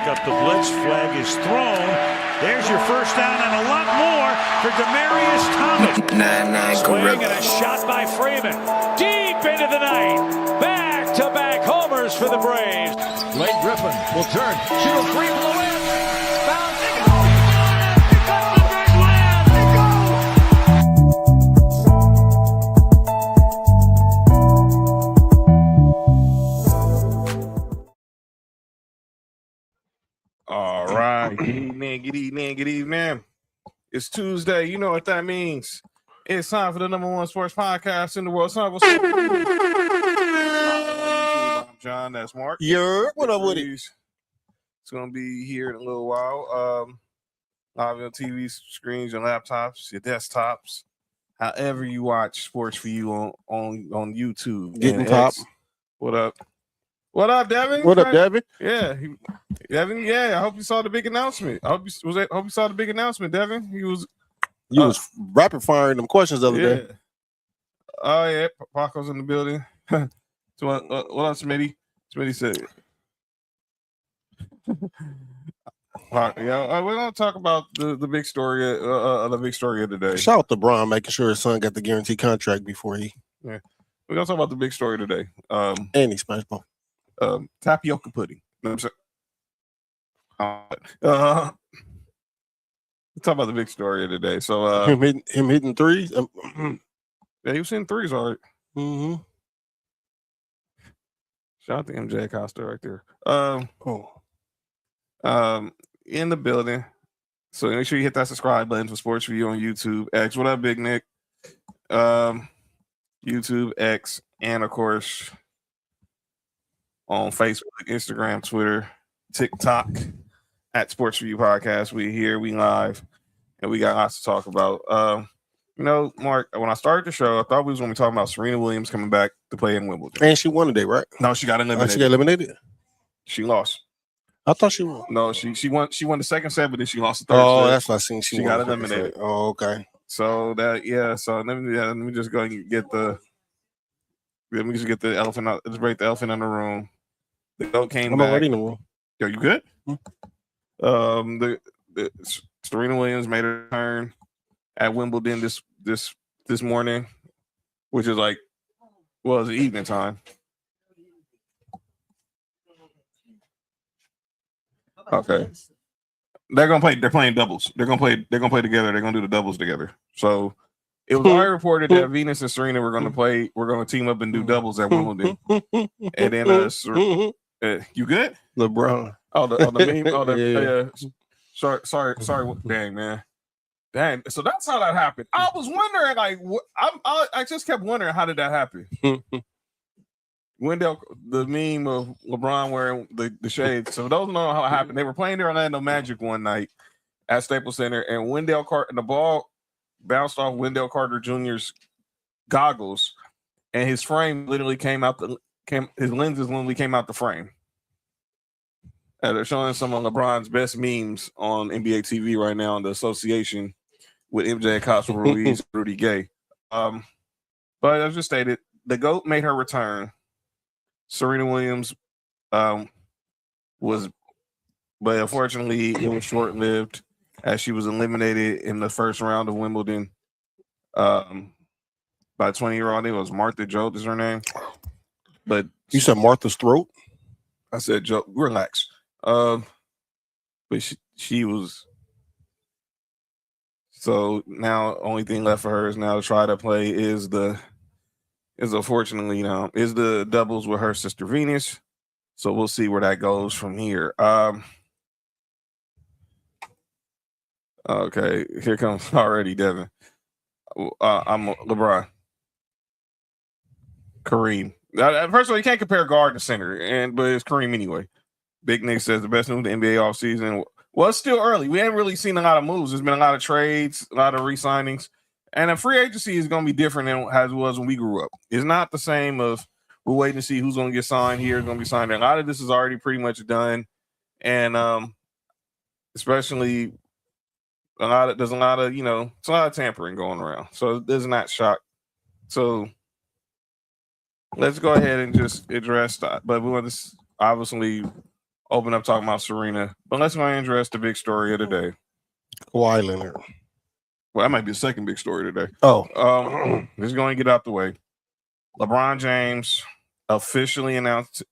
pick up the blitz. Flag is thrown. There's your first down and a lot more for Demaryius Thomas. Swing and a shot by Freeman. Deep into the night. Back-to-back homers for the Braves. Blake Griffin will turn. Shoot a three from the win. Bounce. They go. They got the big win. They go. All right. Good evening. It's Tuesday. You know what that means. It's time for the number one sports podcast in the world. I'm John. That's Mark. What up with it? It's going to be here in a little while. Live on TV screens, your laptops, your desktops, however you watch sports for you on YouTube. Getting top. What up? What up, Devin? What up, Devin? Yeah, Devin. Yeah, I hope you saw the big announcement. I hope you saw the big announcement, Devin. You was rapid firing them questions the other day. Oh yeah, Paco's in the building. So what up, Smitty? Smitty said. We're gonna talk about the big story. The big story of the day. Shout out to Bron making sure his son got the guaranteed contract before he. Yeah, we're gonna talk about the big story today. And he smashed ball. Tapioca pudding. You know what I'm saying? Let's talk about the big story of the day. So him hitting threes. Yeah, he was hitting threes all right. Mm-hmm. Shout out to MJ Acosta right there. In the building. So make sure you hit that subscribe button for Sports Review on YouTube. X. What up, Big Nick? YouTube, X, and of course on Facebook, Instagram, Twitter, TikTok at Sports Review Podcast. We here, we live, and we got lots to talk about. Mark, when I started the show, I thought we was going to be talking about Serena Williams coming back to play in Wimbledon. And she won today, right? No, she got eliminated. She got eliminated? She lost. I thought she won. No, she won. She won the second set, but then she lost the third set. That's what I seen. She got eliminated. Oh, okay. So let me just go and get the. Let me just get the elephant out. Let's break the elephant in the room. The goat came back. I'm already in the room. Yo, you good? Hmm. The Serena Williams made her return at Wimbledon this morning, which is it's evening time. Okay. They're playing doubles. They're gonna play together. They're gonna do the doubles together. So it was already reported that Venus and Serena were gonna play. We're gonna team up and do doubles at Wimbledon. And then you good? LeBron. Oh, the meme. Oh, yeah. Sorry. Dang, man. Dang. So that's how that happened. I was wondering, I just kept wondering, how did that happen? Wendell, the meme of LeBron wearing the shades. So those know how it happened. They were playing the Orlando Magic one night at Staples Center, and the ball bounced off Wendell Carter Jr.'s goggles, and his frame literally his lenses literally came out the frame. And they're showing some of LeBron's best memes on NBA TV right now in the association with MJ Acosta, Ruiz, Rudy Gay. But as just stated, the GOAT made her return. Serena Williams but unfortunately it was short-lived as she was eliminated in the first round of Wimbledon by a 20-year-old. It was Martha Joe is her name. But you said Martha's throat? I said Joe, relax. But she was. So now only thing left for her is now to try to play is the doubles with her sister Venus. So we'll see where that goes from here. Okay, here comes already Devin. I'm LeBron. Kareem. First of all, you can't compare guard to center, but it's Kareem anyway. Big Nick says the best news in the NBA offseason. Well, it's still early. We haven't really seen a lot of moves. There's been a lot of trades, a lot of re-signings. And a free agency is going to be different than as it was when we grew up. It's not the same of we're waiting to see who's going to get signed here, going to be signed there. A lot of this is already pretty much done. And especially there's a lot of tampering going around. So there's not shock. So let's go ahead and just address that. But we want to obviously open up talking about Serena. But let's go and address the big story of the day. Kawhi Leonard. Well, that might be the second big story today. Oh. Just going to get out the way. LeBron James officially announced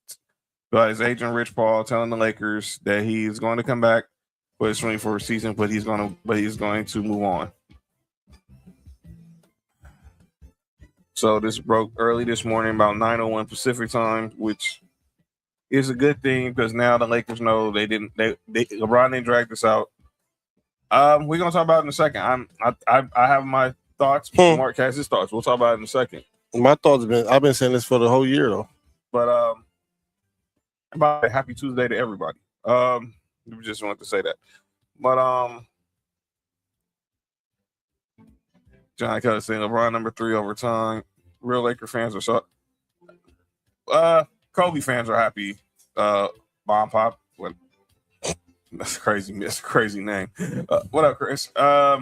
by his agent Rich Paul telling the Lakers that he's going to come back for his 24th season, but he's going to move on. So this broke early this morning, about 9:01 Pacific time, which is a good thing because now the Lakers know LeBron didn't drag this out. We're gonna talk about it in a second. I have my thoughts. Mark has his thoughts. We'll talk about it in a second. My thoughts I've been saying this for the whole year though. But about happy Tuesday to everybody. We just wanted to say that. But John Kelly saying LeBron number 3 over time. Real Laker fans are so. Kobe fans are happy. Bomb Pop. What? That's crazy. It's a crazy name. What up, Chris? But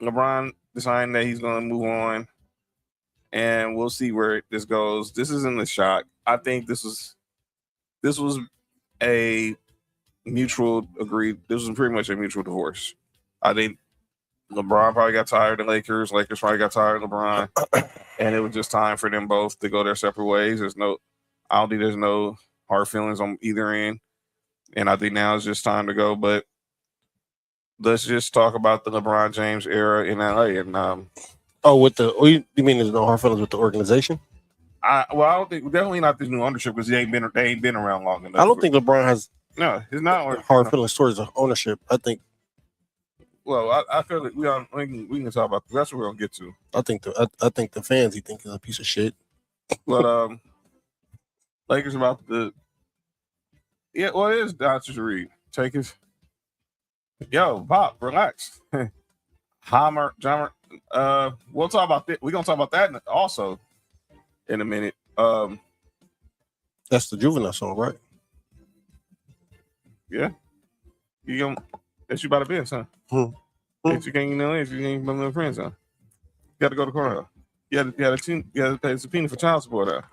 LeBron deciding that he's going to move on, and we'll see where this goes. This isn't a shock. I think this was a mutual agreed. This was pretty much a mutual divorce. I think LeBron probably got tired of the Lakers. Lakers probably got tired of LeBron, and it was just time for them both to go their separate ways. I don't think there's no hard feelings on either end, and I think now it's just time to go. But let's just talk about the LeBron James era in LA. And you mean there's no hard feelings with the organization? I don't think, definitely not this new ownership because they ain't been around long enough. I don't think LeBron has it's not hard feelings towards the ownership. I think. Well, I feel like we can talk about that's what we're gonna get to. I think the fans he think is a piece of shit. But Lakers about the it is Dr. Reed. Take his Pop, relax. Hammer, Jammer. We'll talk about that. We're gonna talk about that also in a minute. That's the Juvenile song, right? Yeah. That's you about to be, son. If you can't if you ain't my little friends, huh? You got to go to court. You had to pay a subpoena for child support.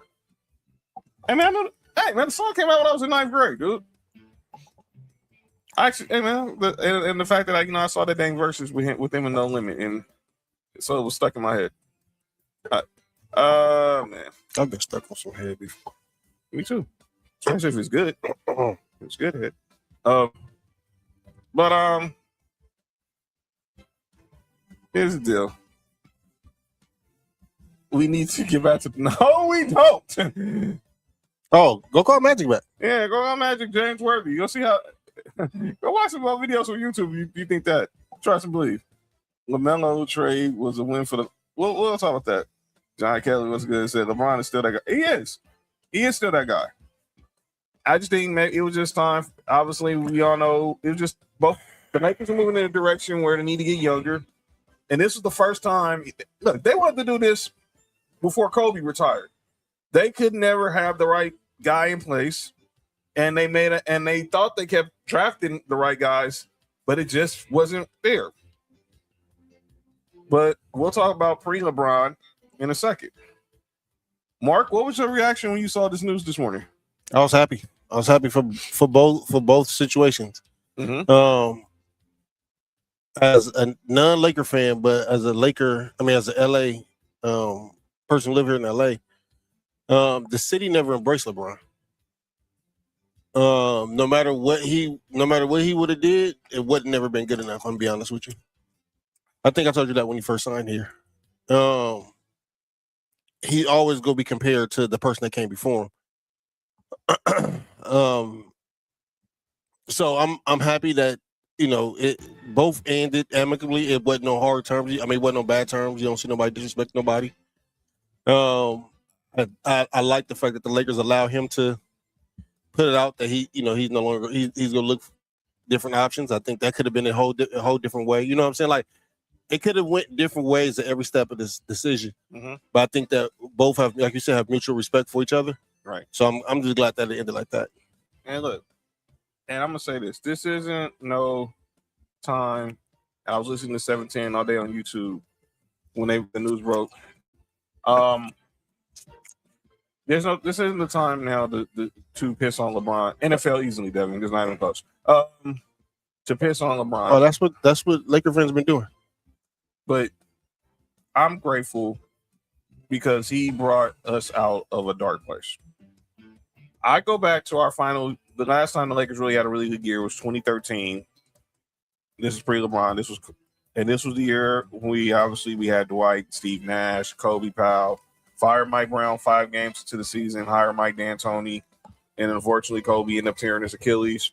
Hey man, the song came out when I was in 9th grade, dude. Actually, hey man, and the fact that I saw that dang verses with him and No Limit, and so it was stuck in my head. Man, I've been stuck on some head before. Me too, especially if it's good. It's good head. But here's the deal. We need to get back to no, we don't. Oh, go call Magic back. Yeah, go call Magic James Worthy. You'll see how. Go watch some more videos on YouTube. You think that? Trust and believe. LaMelo trade was a win for the. We'll talk about that. John Kelly was good. Said LeBron is still that guy. He is still that guy. I just think it was just time. Obviously, we all know it was just both the Lakers are moving in a direction where they need to get younger. And this was the first time. Look, they wanted to do this before Kobe retired. They could never have the right guy in place, and they thought they kept drafting the right guys, but it just wasn't fair. But we'll talk about pre-LeBron in a second. Mark, what was your reaction when you saw this news this morning? I was happy. I was happy for both situations. Mm-hmm. As a non-Laker fan, but as a as a LA person live here in LA, the city never embraced LeBron. No matter what he would have did, it would never been good enough. I'm gonna be honest with you. I think I told you that when he first signed here. He always gonna be compared to the person that came before him. So I'm happy that it both ended amicably. It wasn't no hard terms. I mean, it wasn't no bad terms. You don't see nobody disrespect nobody. I like the fact that the Lakers allow him to put it out that he's no longer he's gonna look for different options. I think that could have been a whole different way. You know what I'm saying? Like it could have went different ways at every step of this decision. Mm-hmm. But I think that both have, like you said, have mutual respect for each other. Right. So I'm just glad that it ended like that. And look, and I'm gonna say this: this isn't no time. I was listening to 710 all day on YouTube when the news broke. This isn't the time now to piss on LeBron. NFL easily, Devin. It's not even close. To piss on LeBron. Oh, that's what Laker fans been doing. But I'm grateful because he brought us out of a dark place. I go back to our final. The last time the Lakers really had a really good year was 2013. This is pre-LeBron. This was the year we had Dwight, Steve Nash, Kobe Powell. Fired Mike Brown 5 games into the season, hired Mike D'Antoni, and unfortunately Kobe ended up tearing his Achilles.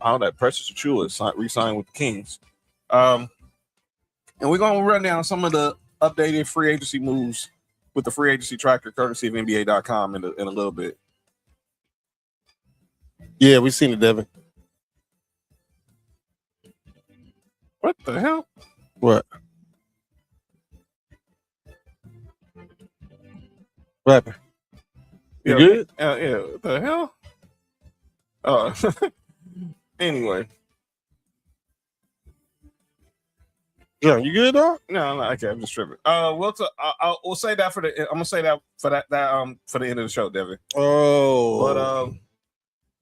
How that Precious Achiuwa re-signed with the Kings. And we're going to run down some of the updated free agency moves with the free agency tracker courtesy of NBA.com in a little bit. Yeah, we've seen it, Devin. What the hell? What? What happened? You good? Yeah. What the hell? Anyway. Yeah, you good, dog? No, okay, I'm just tripping. We'll say that I'm gonna say that for the end of the show, Devin. Oh, but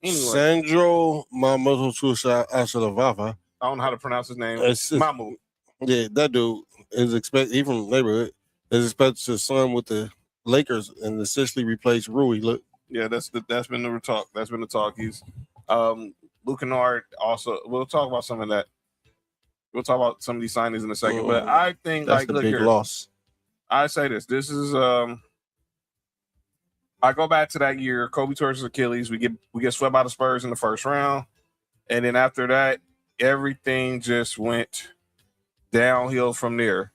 anyway, Sandro Mamotosusa. I don't know how to pronounce his name. Mamu. Yeah, that dude is expected. He from the neighborhood is expected to sign with the Lakers and essentially replace Rui. Look, yeah, that's been the talk. That's been the talk. He's Luke Kennard also. We'll talk about some of that. We'll talk about some of these signings in a second. But I think that's the big loss. I say this. This is I go back to that year. Kobe tore his Achilles. We get swept by the Spurs in the first round, and then after that, everything just went downhill from there.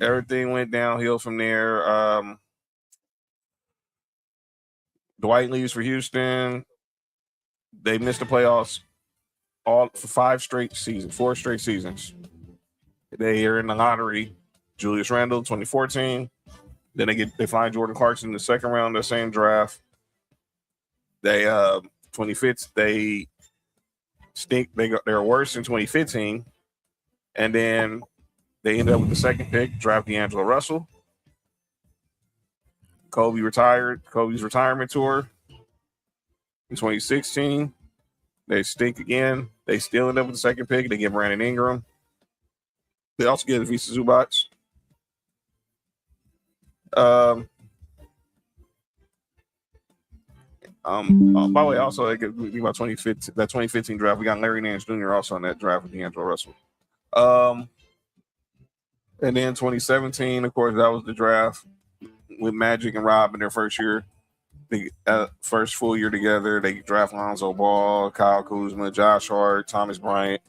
Everything went downhill from there. Dwight leaves for Houston. They missed the playoffs all for 4 straight seasons. They are in the lottery. Julius Randle, 2014. Then they find Jordan Clarkson in the second round of the same draft. They 25th, they stink. They're worse in 2015. And then they end up with the second pick, draft D'Angelo Russell. Kobe retired. Kobe's retirement tour in 2016. They stink again. They still end up with the second pick. They get Brandon Ingram. They also get Visa Zubac. By the way, also about 2015, that 2015 draft, we got Larry Nance Jr. also on that draft with D'Angelo Russell. And then 2017, of course, that was the draft with Magic and Rob in their first year, the first full year together. They draft Lonzo Ball, Kyle Kuzma, Josh Hart, Thomas Bryant.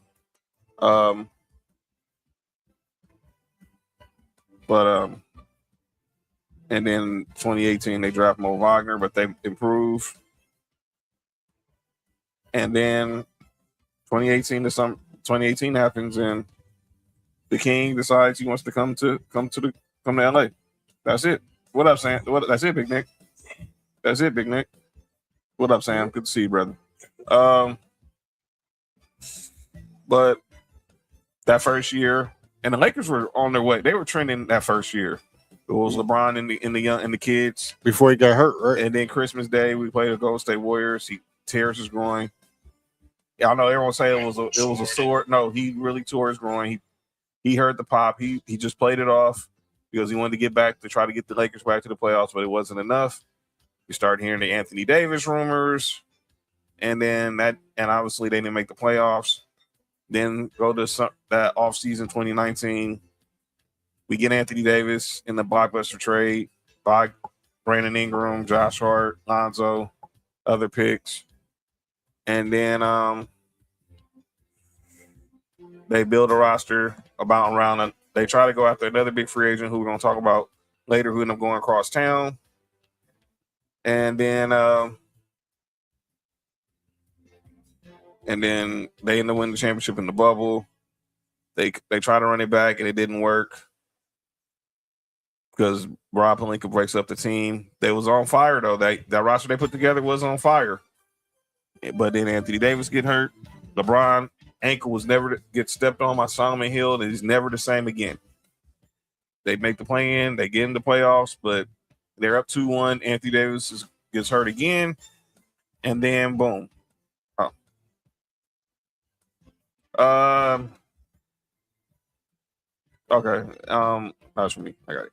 And then 2018, they draft Mo Wagner, but they improve. And then 2018 happens, and the King decides he wants to come to LA. That's it. What up, Sam? That's it, Big Nick. That's it, Big Nick. What up, Sam? Good to see you, brother. But that first year, and the Lakers were on their way. They were trending that first year. It was LeBron and the kids before he got hurt, right? And then Christmas Day, we played the Golden State Warriors. He tears his groin. Yeah, I know everyone say it was a sore. No, he really tore his groin. He heard the pop. He just played it off because he wanted to get back to try to get the Lakers back to the playoffs, but it wasn't enough. You start hearing the Anthony Davis rumors, and obviously they didn't make the playoffs. Then go to that offseason 2019. We get Anthony Davis in the blockbuster trade by Brandon Ingram, Josh Hart, Lonzo, other picks. And then they build a roster around. They try to go after another big free agent who we're going to talk about later, who ended up going across town. And then they end up winning the championship in the bubble. They try to run it back, and it didn't work because Rob Pelinka breaks up the team. They was on fire, though. That roster they put together was on fire. But then Anthony Davis get hurt. LeBron ankle was never to get stepped on by Solomon Hill, and he's never the same again. They make the play-in. They get in the playoffs, but They're up 2-1. Anthony Davis gets hurt again, and then boom. Okay. That's for me. I got it.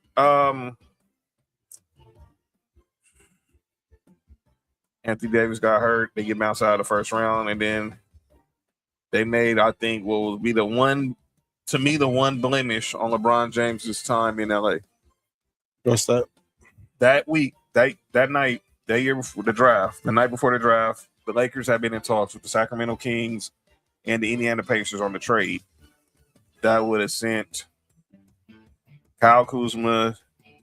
Anthony Davis got hurt. They get bounced out of the first round, and then they made, I think, what will be the one blemish on LeBron James's time in LA. What's that? That week, that night, that year before the draft, the night before the draft, the Lakers had been in talks with the Sacramento Kings and the Indiana Pacers on the trade. That would have sent Kyle Kuzma,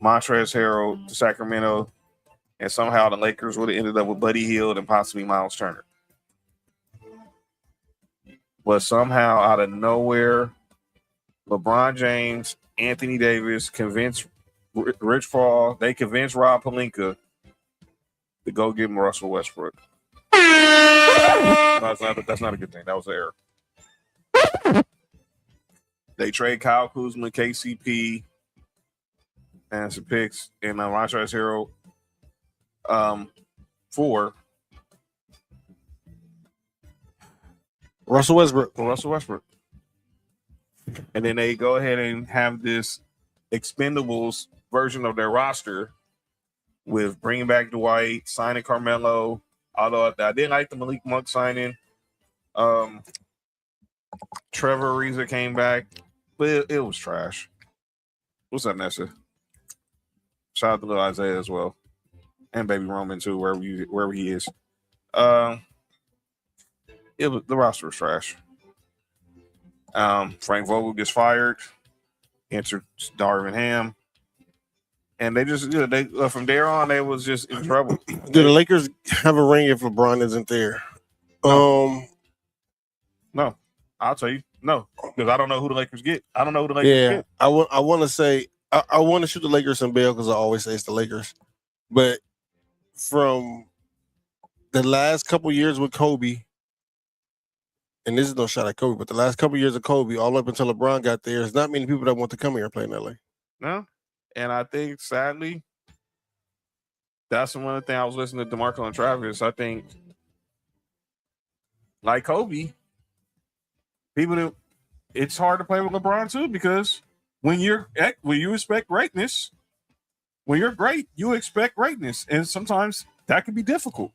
Montrezl Harrell to Sacramento, and somehow the Lakers would have ended up with Buddy Hield and possibly Miles Turner. But somehow, out of nowhere, LeBron James, Anthony Davis convinced Rich Paul. They convinced Rob Pelinka to go get him Russell Westbrook. That's not a good thing. That was an error. They trade Kyle Kuzma, KCP, and some picks, and Montrezl Harrell for Russell Westbrook. And then they go ahead and have this expendables version of their roster with bringing back Dwight, signing Carmelo. Although I didn't like the Malik Monk signing. Trevor Ariza came back, but it was trash. What's up, Nessa? Shout out to little Isaiah as well. And Baby Roman too, wherever he is. The roster was trash. Frank Vogel gets fired. Enter Darvin Ham, and they just from there on they was just in trouble. Do the Lakers have a ring if LeBron isn't there? No, I'll tell you no, because I don't know who the Lakers get. I don't know who the Lakers get. I want to say I want to shoot the Lakers some bail because I always say it's the Lakers, but from the last couple years with Kobe. And this is no shot at Kobe, but the last couple of years of Kobe, all up until LeBron got there, there's not many people that want to come here and play in LA. No. And I think, sadly, that's one of the things I was listening to DeMarco and Travis. I think, like Kobe, it's hard to play with LeBron too, because when you expect greatness, when you're great, you expect greatness. And sometimes that can be difficult.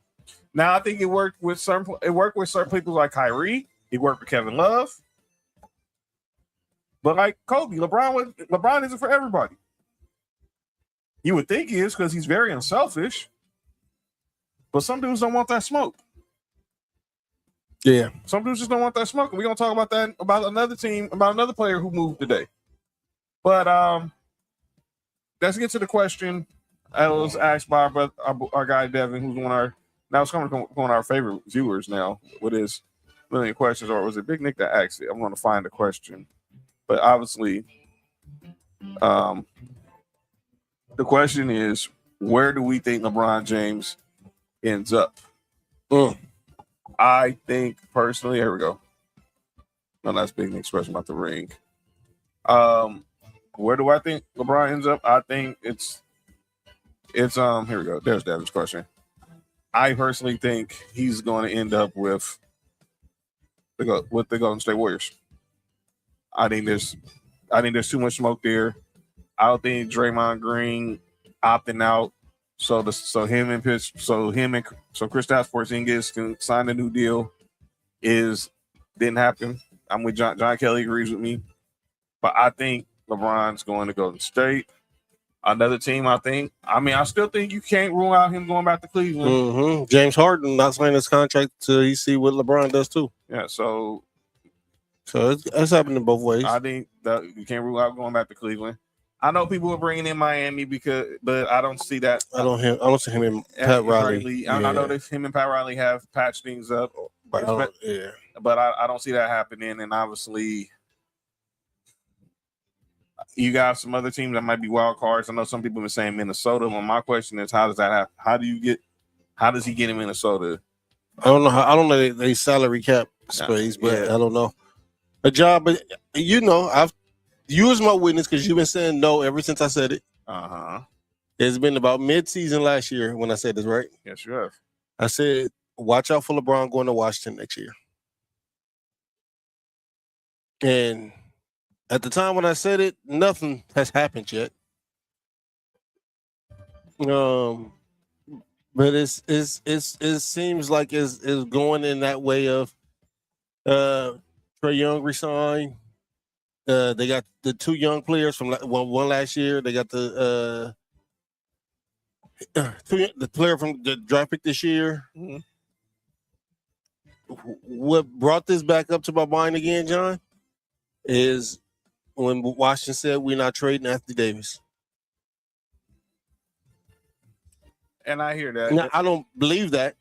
Now, I think it worked with certain people like Kyrie. It worked with Kevin Love. But like Kobe, LeBron isn't for everybody. You would think he is because he's very unselfish. But some dudes don't want that smoke. Yeah. Some dudes just don't want that smoke. And we're going to talk about that, about another team, about another player who moved today. But let's get to the question that was asked by our guy Devin, who's now it's coming to one of our favorite viewers now with his million questions, or was it Big Nick that asked it? I'm going to find the question. But obviously, the question is, where do we think LeBron James ends up? I think personally, here we go. No, that's Big Nick's question about the ring. Where do I think LeBron ends up? I think it's here we go. There's Devin's question. I personally think he's going to end up with the Golden State Warriors. I think there's too much smoke there. I don't think Draymond Green opting out, so Kristaps Porzingis can sign a new deal didn't happen. I'm with John Kelly agrees with me, but I think LeBron's going to Golden State. Another team, I still think you can't rule out him going back to Cleveland. Mm-hmm. James Harden not signing his contract till he see what LeBron does too. Yeah, so it's happening both ways. I think that you can't rule out going back to Cleveland. I know people are bringing in Miami but I don't see that. I don't see him and Pat Riley. I know that him and Pat Riley have patched things up, but I don't see that happening. And obviously, you got some other teams that might be wild cards. I know some people have been saying Minnesota. Well, my question is, how does that happen? How does he get in Minnesota? I don't know. I don't know they salary cap space, but I don't know. A job, but I've used my witness because you've been saying no ever since I said it. It's been about mid-season last year when I said this, right? Yes, you have. I said, watch out for LeBron going to Washington next year. And at the time when I said it, nothing has happened yet. But it seems like it's going in that way of Trae Young resigned. They got the two young players from one last year. They got the player from the draft pick this year. Mm-hmm. What brought this back up to my mind again, John, is when Washington said we're not trading Anthony Davis. And I hear that. Now, I don't believe that.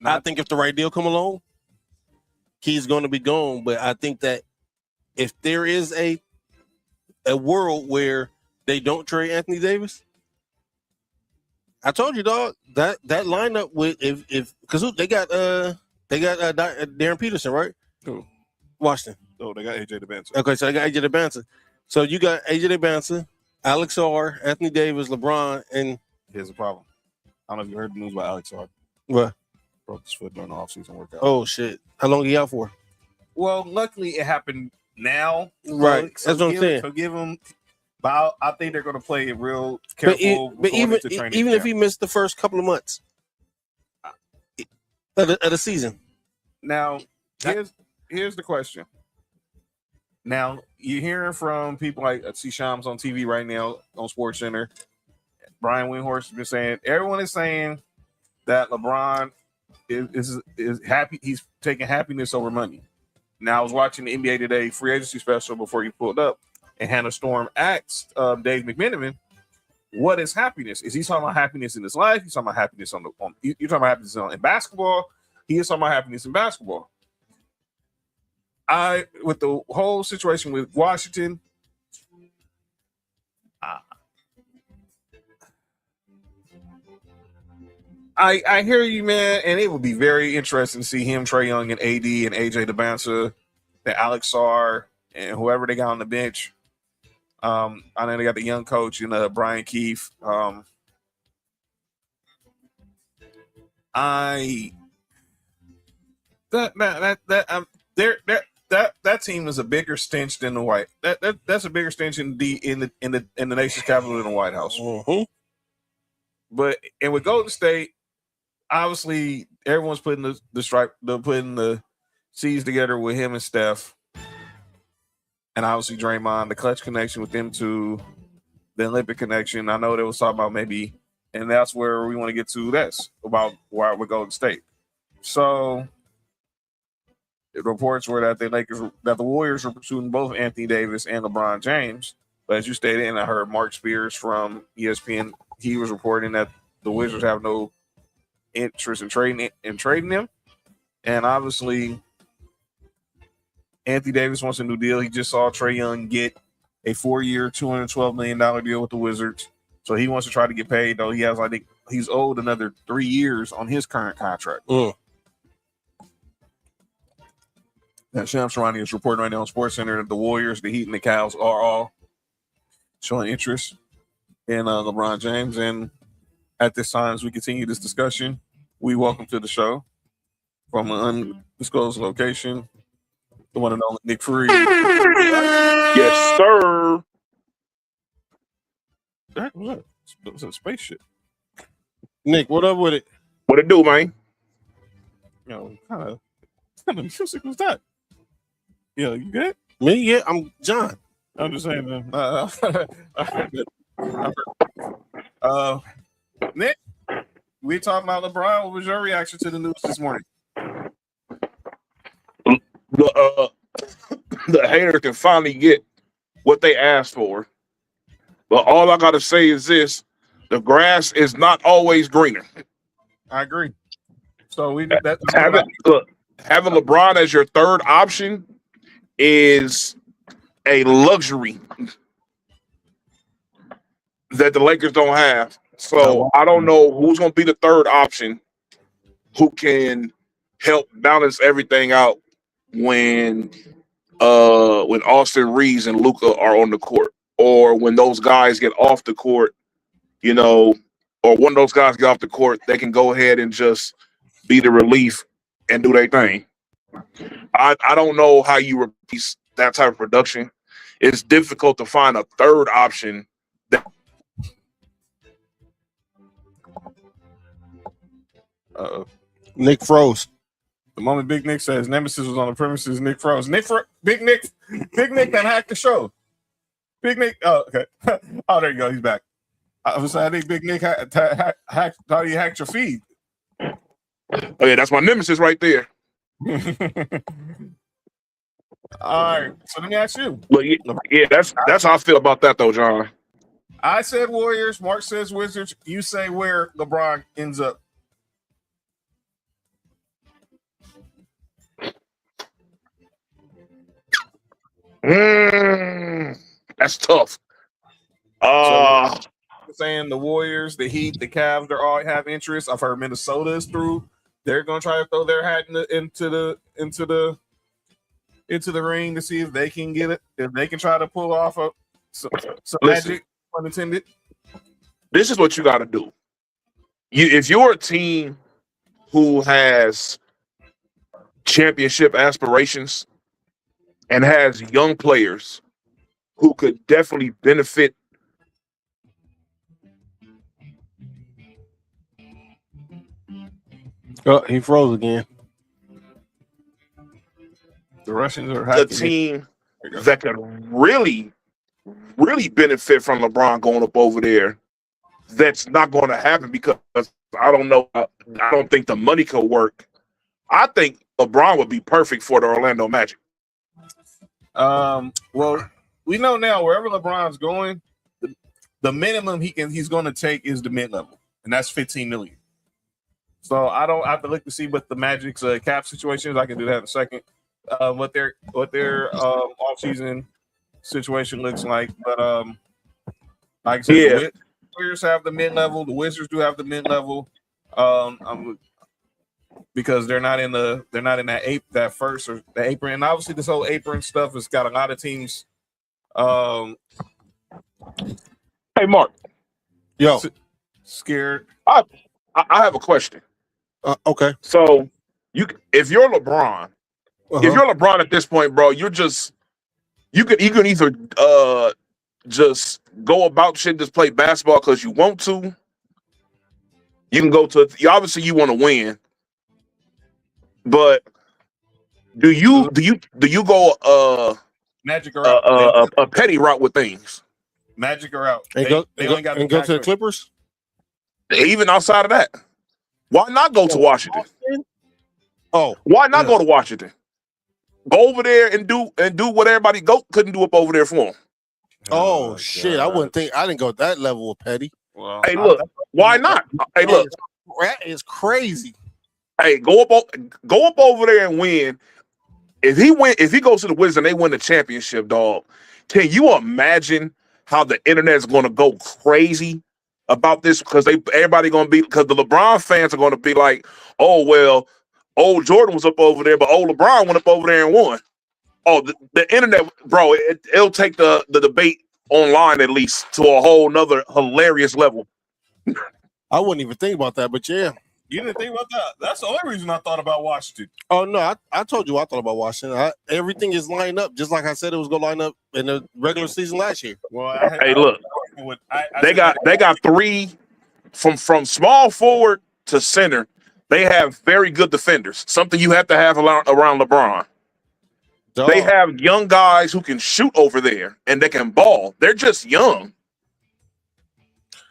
I think if the right deal come along, he's going to be gone. But I think that if there is a world where they don't trade Anthony Davis, I told you, dog, that lineup with if because they got Darren Peterson, right? Who? Washington. Oh, they got AJ DeBanza. Okay, so they got AJ DeBanza. So you got AJ DeBanza, Alex R, Anthony Davis, LeBron, and here's the problem. I don't know if you heard the news about Alex R. What? Broke his foot during the offseason workout. Oh shit! How long he out for? Well, luckily it happened now. Right. So that's what I'm saying. So give him. But I think they're going to play it real careful. But even if he missed the first couple of months of the season. Now, here's the question. Now, you're hearing from people like C. Shams on TV right now on SportsCenter. Brian Windhorst has been saying, everyone is saying that LeBron is happy. He's taking happiness over money. Now, I was watching the NBA Today free agency special before you pulled up, and Hannah Storm asked Dave McMenamin, what is happiness? Is he talking about happiness in his life? He's talking about happiness you're talking about happiness in basketball. He is talking about happiness in basketball. With the whole situation with Washington, I hear you, man, and it would be very interesting to see him, Trae Young, and AD, and AJ DeBanza, and Alex Sarr, and whoever they got on the bench. I know they got the young coach and Brian Keefe. That team is a bigger stench than the White. That's a bigger stench in the nation's capital than the White House. Mm-hmm. But and with Golden State, obviously everyone's putting putting the C's together with him and Steph. And obviously Draymond, the clutch connection with them two, the Olympic connection. I know they was talking about maybe, and that's where we want to get to. That's about why we're Golden State. So the reports were that the Warriors were pursuing both Anthony Davis and LeBron James. But as you stated, and I heard Mark Spears from ESPN, he was reporting that the Wizards have no interest in trading them. And obviously, Anthony Davis wants a new deal. He just saw Trae Young get a 4-year, $212 million deal with the Wizards. So he wants to try to get paid, though he has, I think, he's owed another 3 years on his current contract. Now, Shams Charania is reporting right now on SportsCenter that the Warriors, the Heat, and the Cavs are all showing interest in LeBron James. And at this time, as we continue this discussion, we welcome to the show from an undisclosed location, the one and only Nick Free. Yes, sir. That was a spaceship. Nick, what up with it? What it do, man? You know, kind of music was that? Yeah, you good? Me? Yeah, I'm John. I'm just saying, man. Nick, we talking about LeBron. What was your reaction to the news this morning? The haters can finally get what they asked for. But all I gotta say is this: the grass is not always greener. I agree. So having LeBron as your third option is a luxury that the Lakers don't have. So I don't know who's going to be the third option who can help balance everything out when Austin Reeves and Luka are on the court, or when those guys get off the court you know, or one of those guys get off the court, they can go ahead and just be the relief and do their thing. I don't know how you replace that type of production. It's difficult to find a third option. Nick froze. The moment Big Nick says Nemesis was on the premises, Nick froze. Big Nick that hacked the show. Big Nick. Oh, okay. Oh, there you go. He's back. I was saying, I think Big Nick hacked how you hacked your feed. Oh yeah, that's my nemesis right there. All right. So let me ask you. But yeah, that's how I feel about that though, John. I said Warriors. Mark says Wizards. You say where LeBron ends up. That's tough. Saying the Warriors, the Heat, the Cavs, they all have interest. I've heard Minnesota is through. They're going to try to throw their hat into the ring to see if they can get it. If they can try to pull off some magic, unintended. This is what you got to do. If you're a team who has championship aspirations and has young players who could definitely benefit. Oh, he froze again. The Russians are the team that could really, really benefit from LeBron going up over there. That's not going to happen because I don't know. I don't think the money could work. I think LeBron would be perfect for the Orlando Magic. Well, we know now wherever LeBron's going, the minimum he's going to take is the mid-level, and that's $15 million. So I don't have to look to see what the Magic's cap situation is. I can do that in a second. What their off-season situation looks like, but like I said, the Warriors have the mid-level. The Wizards do have the mid-level. Because they're not in that first or the apron, and obviously this whole apron stuff has got a lot of teams. Hey, Mark. Yo, scared. I have a question. Okay. So if you're LeBron, if you're LeBron at this point, bro, you can either just go about shit, just play basketball because you want to. You can go to obviously you want to win, but do you go Magic or out? A petty route with things? Magic or out? And go to the Clippers. Even outside of that, why not go to Washington? Oh, why not go to Washington? Go over there and do what everybody couldn't do up over there for them. Oh shit! I didn't go that level of petty. Well, hey, look, why not? Hey, look, that is crazy. Hey, go up over there and win. If he goes to the Wizards and they win the championship, dog, can you imagine how the internet is going to go crazy about this? Because everybody going to be, because the LeBron fans are going to be like, oh well, old Jordan was up over there, but old LeBron went up over there and won. Oh, the internet, bro, it'll take the debate online at least to a whole nother hilarious level. I wouldn't even think about that, but yeah. You didn't think about that? That's the only reason I thought about Washington. Oh no, I told you I thought about Washington. Everything is lined up just like I said it was gonna line up in the regular season last year. Well, look, they got three from small forward to center. They have very good defenders. Something you have to have around LeBron. Dog. They have young guys who can shoot over there and they can ball. They're just young.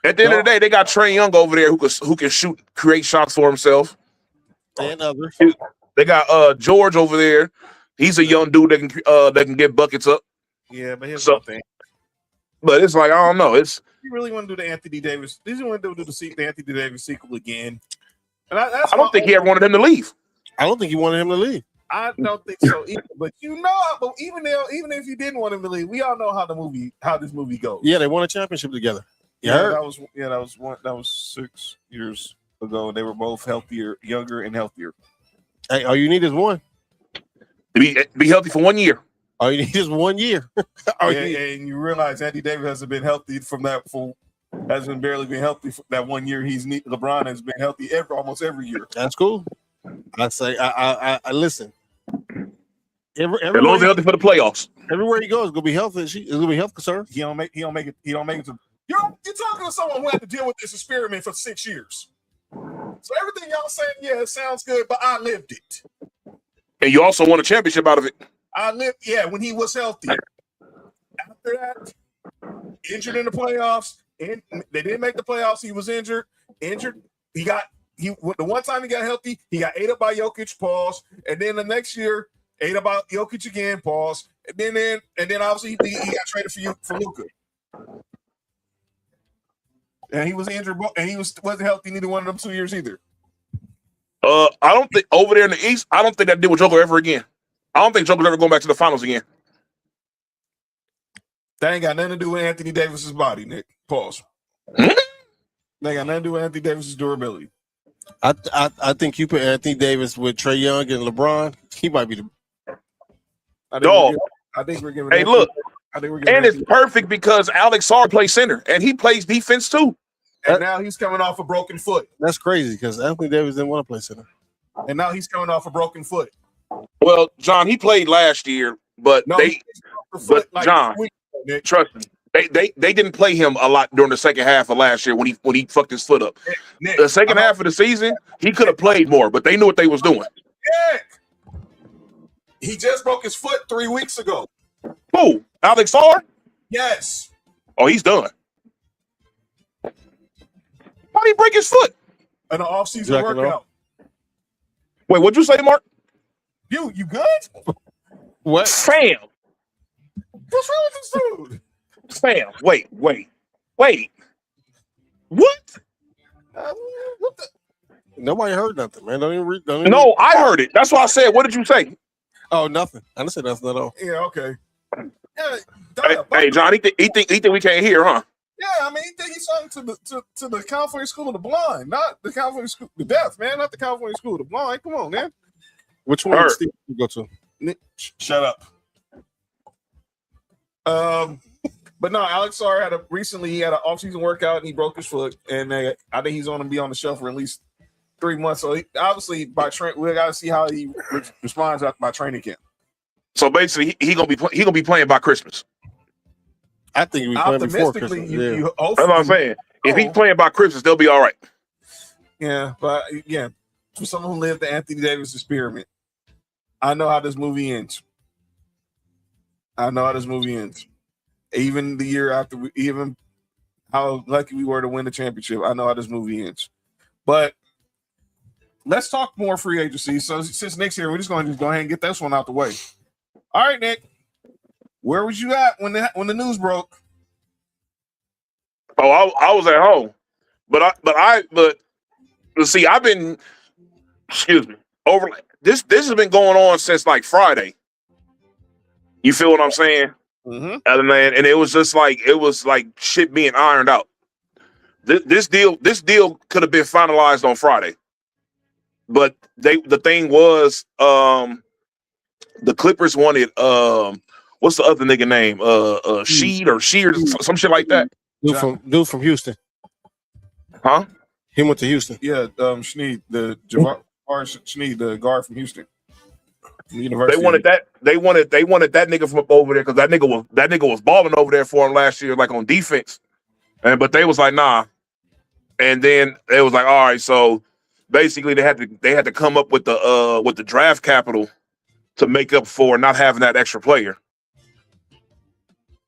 At the end of the day, they got Trae Young over there who can shoot, create shots for himself, and others. They got George over there. He's a young dude that can get buckets up. Yeah, but here's the thing. But it's like I don't know. It's you really want to do the Anthony Davis? Did you want to do the Anthony Davis sequel again? And I don't think he ever wanted him to leave. I don't think he wanted him to leave. I don't think so either. But even if you didn't want him to leave, we all know how this movie goes. Yeah, they won a championship together. Yeah, that was 6 years ago. They were both younger and healthier. Hey, all you need is one. Be healthy for 1 year. All you need is 1 year. And you realize Anthony Davis hasn't been healthy from that for Hasn't barely been healthy for that 1 year. LeBron has been healthy almost every year. That's cool. I say, I listen. As long as they're healthy for the playoffs. Everywhere he goes, it's gonna be health. It's gonna be health concern. He don't make it to. You're talking to someone who had to deal with this experiment for 6 years. So everything y'all saying, yeah, it sounds good, but I lived it. And you also won a championship out of it. When he was healthy. After that, injured in the playoffs. And they didn't make the playoffs. He was injured. The one time he got healthy, he got ate up by Jokic, pause. And then the next year, ate up by Jokic again, pause. And then obviously he got traded for Luka. And he was injured, and he wasn't healthy neither one of them 2 years either. I don't think over there in the East, I don't think that deal with Joker ever again. I don't think Joker's ever going back to the finals again. That ain't got nothing to do with Anthony Davis's body, Nick. Pause. That ain't got nothing to do with Anthony Davis's durability. I think you put Anthony Davis with Trae Young and LeBron. He might be the dog. I think we're giving. Hey, look. And it's perfect because Alex Sarr plays center and he plays defense too. And now he's coming off a broken foot. That's crazy because Anthony Davis didn't want to play center. And now he's coming off a broken foot. Well, John, he played last year, but John, trust me, they didn't play him a lot during the second half of last year when he fucked his foot up. Nick, the second half of the season, he could have played more, but they knew what they was doing. Nick, he just broke his foot 3 weeks ago. Who? Alex Sarr? Yes. Oh, he's done. Why'd he break his foot? An off-season workout. Wait, what'd you say, Mark? You good? What? Fam. What's wrong with this dude? Fam. Wait. What? What the? Nobody heard nothing, man. Don't even read. No, I heard it. That's why I said, what did you say? Oh, nothing. I didn't say nothing at all. Yeah, okay. Yeah, hey, John, he think we can't hear, huh? Yeah, I mean, he think he's talking to the California School of the Blind, not the California School of the Deaf, man, not the California School of the Blind. Come on, man. Which one did Steve go to? Shut up. But no, Alex Sarr had an off-season workout and he broke his foot, and I think he's going to be on the shelf for at least 3 months. So obviously, we got to see how he responds by training camp. So basically, he gonna be playing by Christmas. I think he'll be playing before Christmas. That's what I'm saying. If he's playing by Christmas, they'll be all right. Yeah, but again, for someone who lived the Anthony Davis experiment, I know how this movie ends. Even the year after, even how lucky we were to win the championship, I know how this movie ends. But let's talk more free agency. So since Nick's here, we're just going to go ahead and get this one out the way. All right, Nick. Where was you at when the news broke? Oh, I was at home, but see, I've been, over this has been going on since like Friday. You feel what I'm saying? Mm-hmm. And it was like shit being ironed out. This deal could have been finalized on Friday, but the thing was, the Clippers wanted what's the other nigga name? Sheed or some shit like that. Dude from Houston. Huh? He went to Houston. Yeah, Sneed, Jabbar Sneed, the guard from Houston. University. They wanted that nigga from up over there because that nigga was balling over there for him last year, like on defense. But they was like, nah. And then it was like, all right, so basically they had to come up with the draft capital to make up for not having that extra player.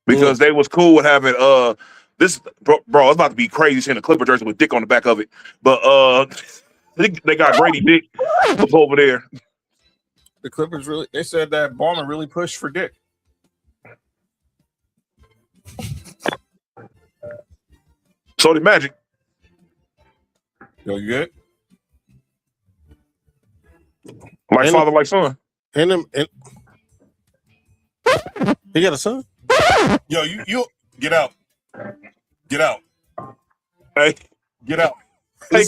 Because they was cool with having this bro, it's about to be crazy seeing a Clipper jersey with Dick on the back of it. But they got Grady Dick up over there. The Clippers they said that Ballmer really pushed for Dick. So did Magic. Yo, you good? Like father, like son. And he got a son? Yo, you get out. Get out. Hey. Get out. Hey,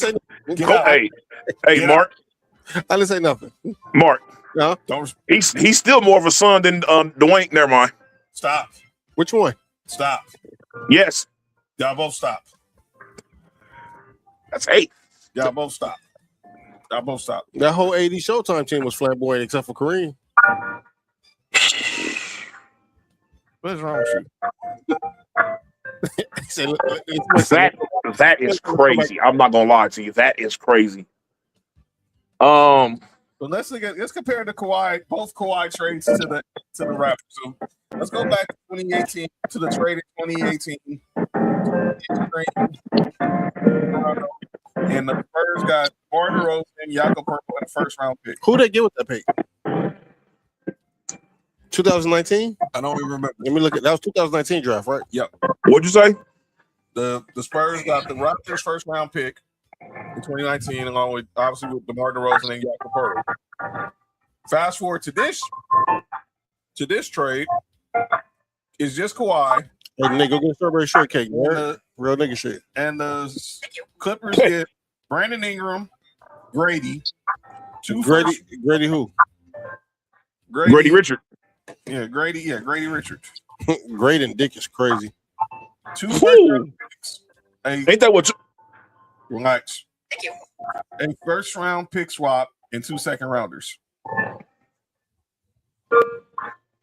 get out. Hey, Get Mark. Out. I didn't say nothing. Mark. No. He's still more of a son than Dwayne. Never mind. Stop. Which one? Stop. Yes. Y'all both stop. That's 8. Y'all both stop. Y'all both stop. That whole 80 Showtime team was flamboyant except for Kareem. What's wrong with you? That is crazy. I'm not gonna lie to you. That is crazy. So let's compare the Kawhi, both Kawhi trades to the Raptors. So let's go back to 2018 to the trade in 2018. And the Spurs got Martin Rose and Jakob Poeltl in the first round pick. Who they get with that pick? 2019? I don't even remember. Let me look at that was 2019 draft, right? Yep. What'd you say? The Spurs got the Raptors first round pick in 2019, along with obviously with DeMar DeRozan and Jakob Poeltl. Fast forward to this trade is just Kawhi. Hey, nigga, go get strawberry shortcake, man. Real nigga shit. And the Clippers get Brandon Ingram, Grady, Grady who? Grady Richard. Yeah, Grady Richard. Grady and Dick is crazy. 2 first-round picks. Ain't that what you... Relax. Thank you. A first-round pick swap and 2 second-rounders.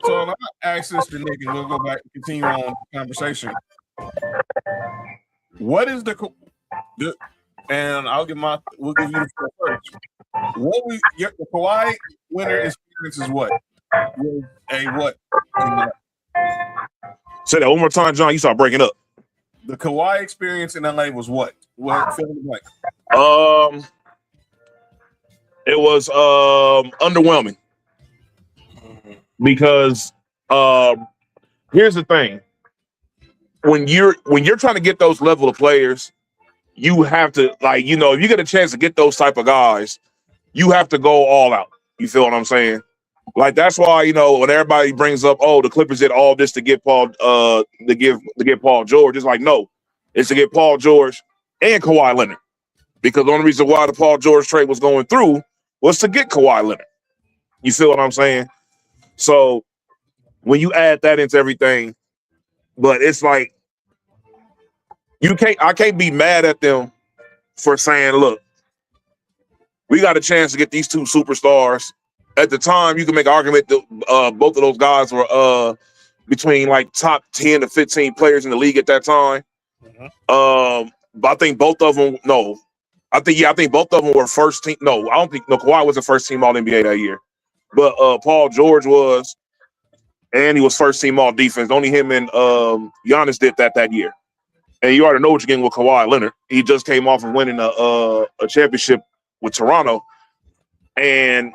So I'm gonna ask this to Nick, and we'll go back and continue on the conversation. What is the and we'll give you the first. The Kawhi winter experience is what? Was a what? Say that one more time, John. You start breaking up. The Kawhi experience in LA was what? What fill in the blank? It was underwhelming because here's the thing: when you're trying to get those level of players, you have to if you get a chance to get those type of guys, you have to go all out. You feel what I'm saying? Like that's why when everybody brings up, oh, the Clippers did all this to get Paul to get Paul George, it's like no, it's to get Paul George and Kawhi Leonard, because the only reason why the Paul George trade was going through was to get Kawhi Leonard. You feel what I'm saying? So when you add that into everything, but it's like I can't be mad at them for saying, look, we got a chance to get these 2 superstars. At the time, you can make an argument that both of those guys were between like top 10 to 15 players in the league at that time. Mm-hmm. But I think both of them, I think both of them were first team. No, I don't think Kawhi was the first team All NBA that year, but Paul George was, and he was first team All Defense. Only him and Giannis did that year. And you already know what you're getting with Kawhi Leonard. He just came off of winning a championship with Toronto, and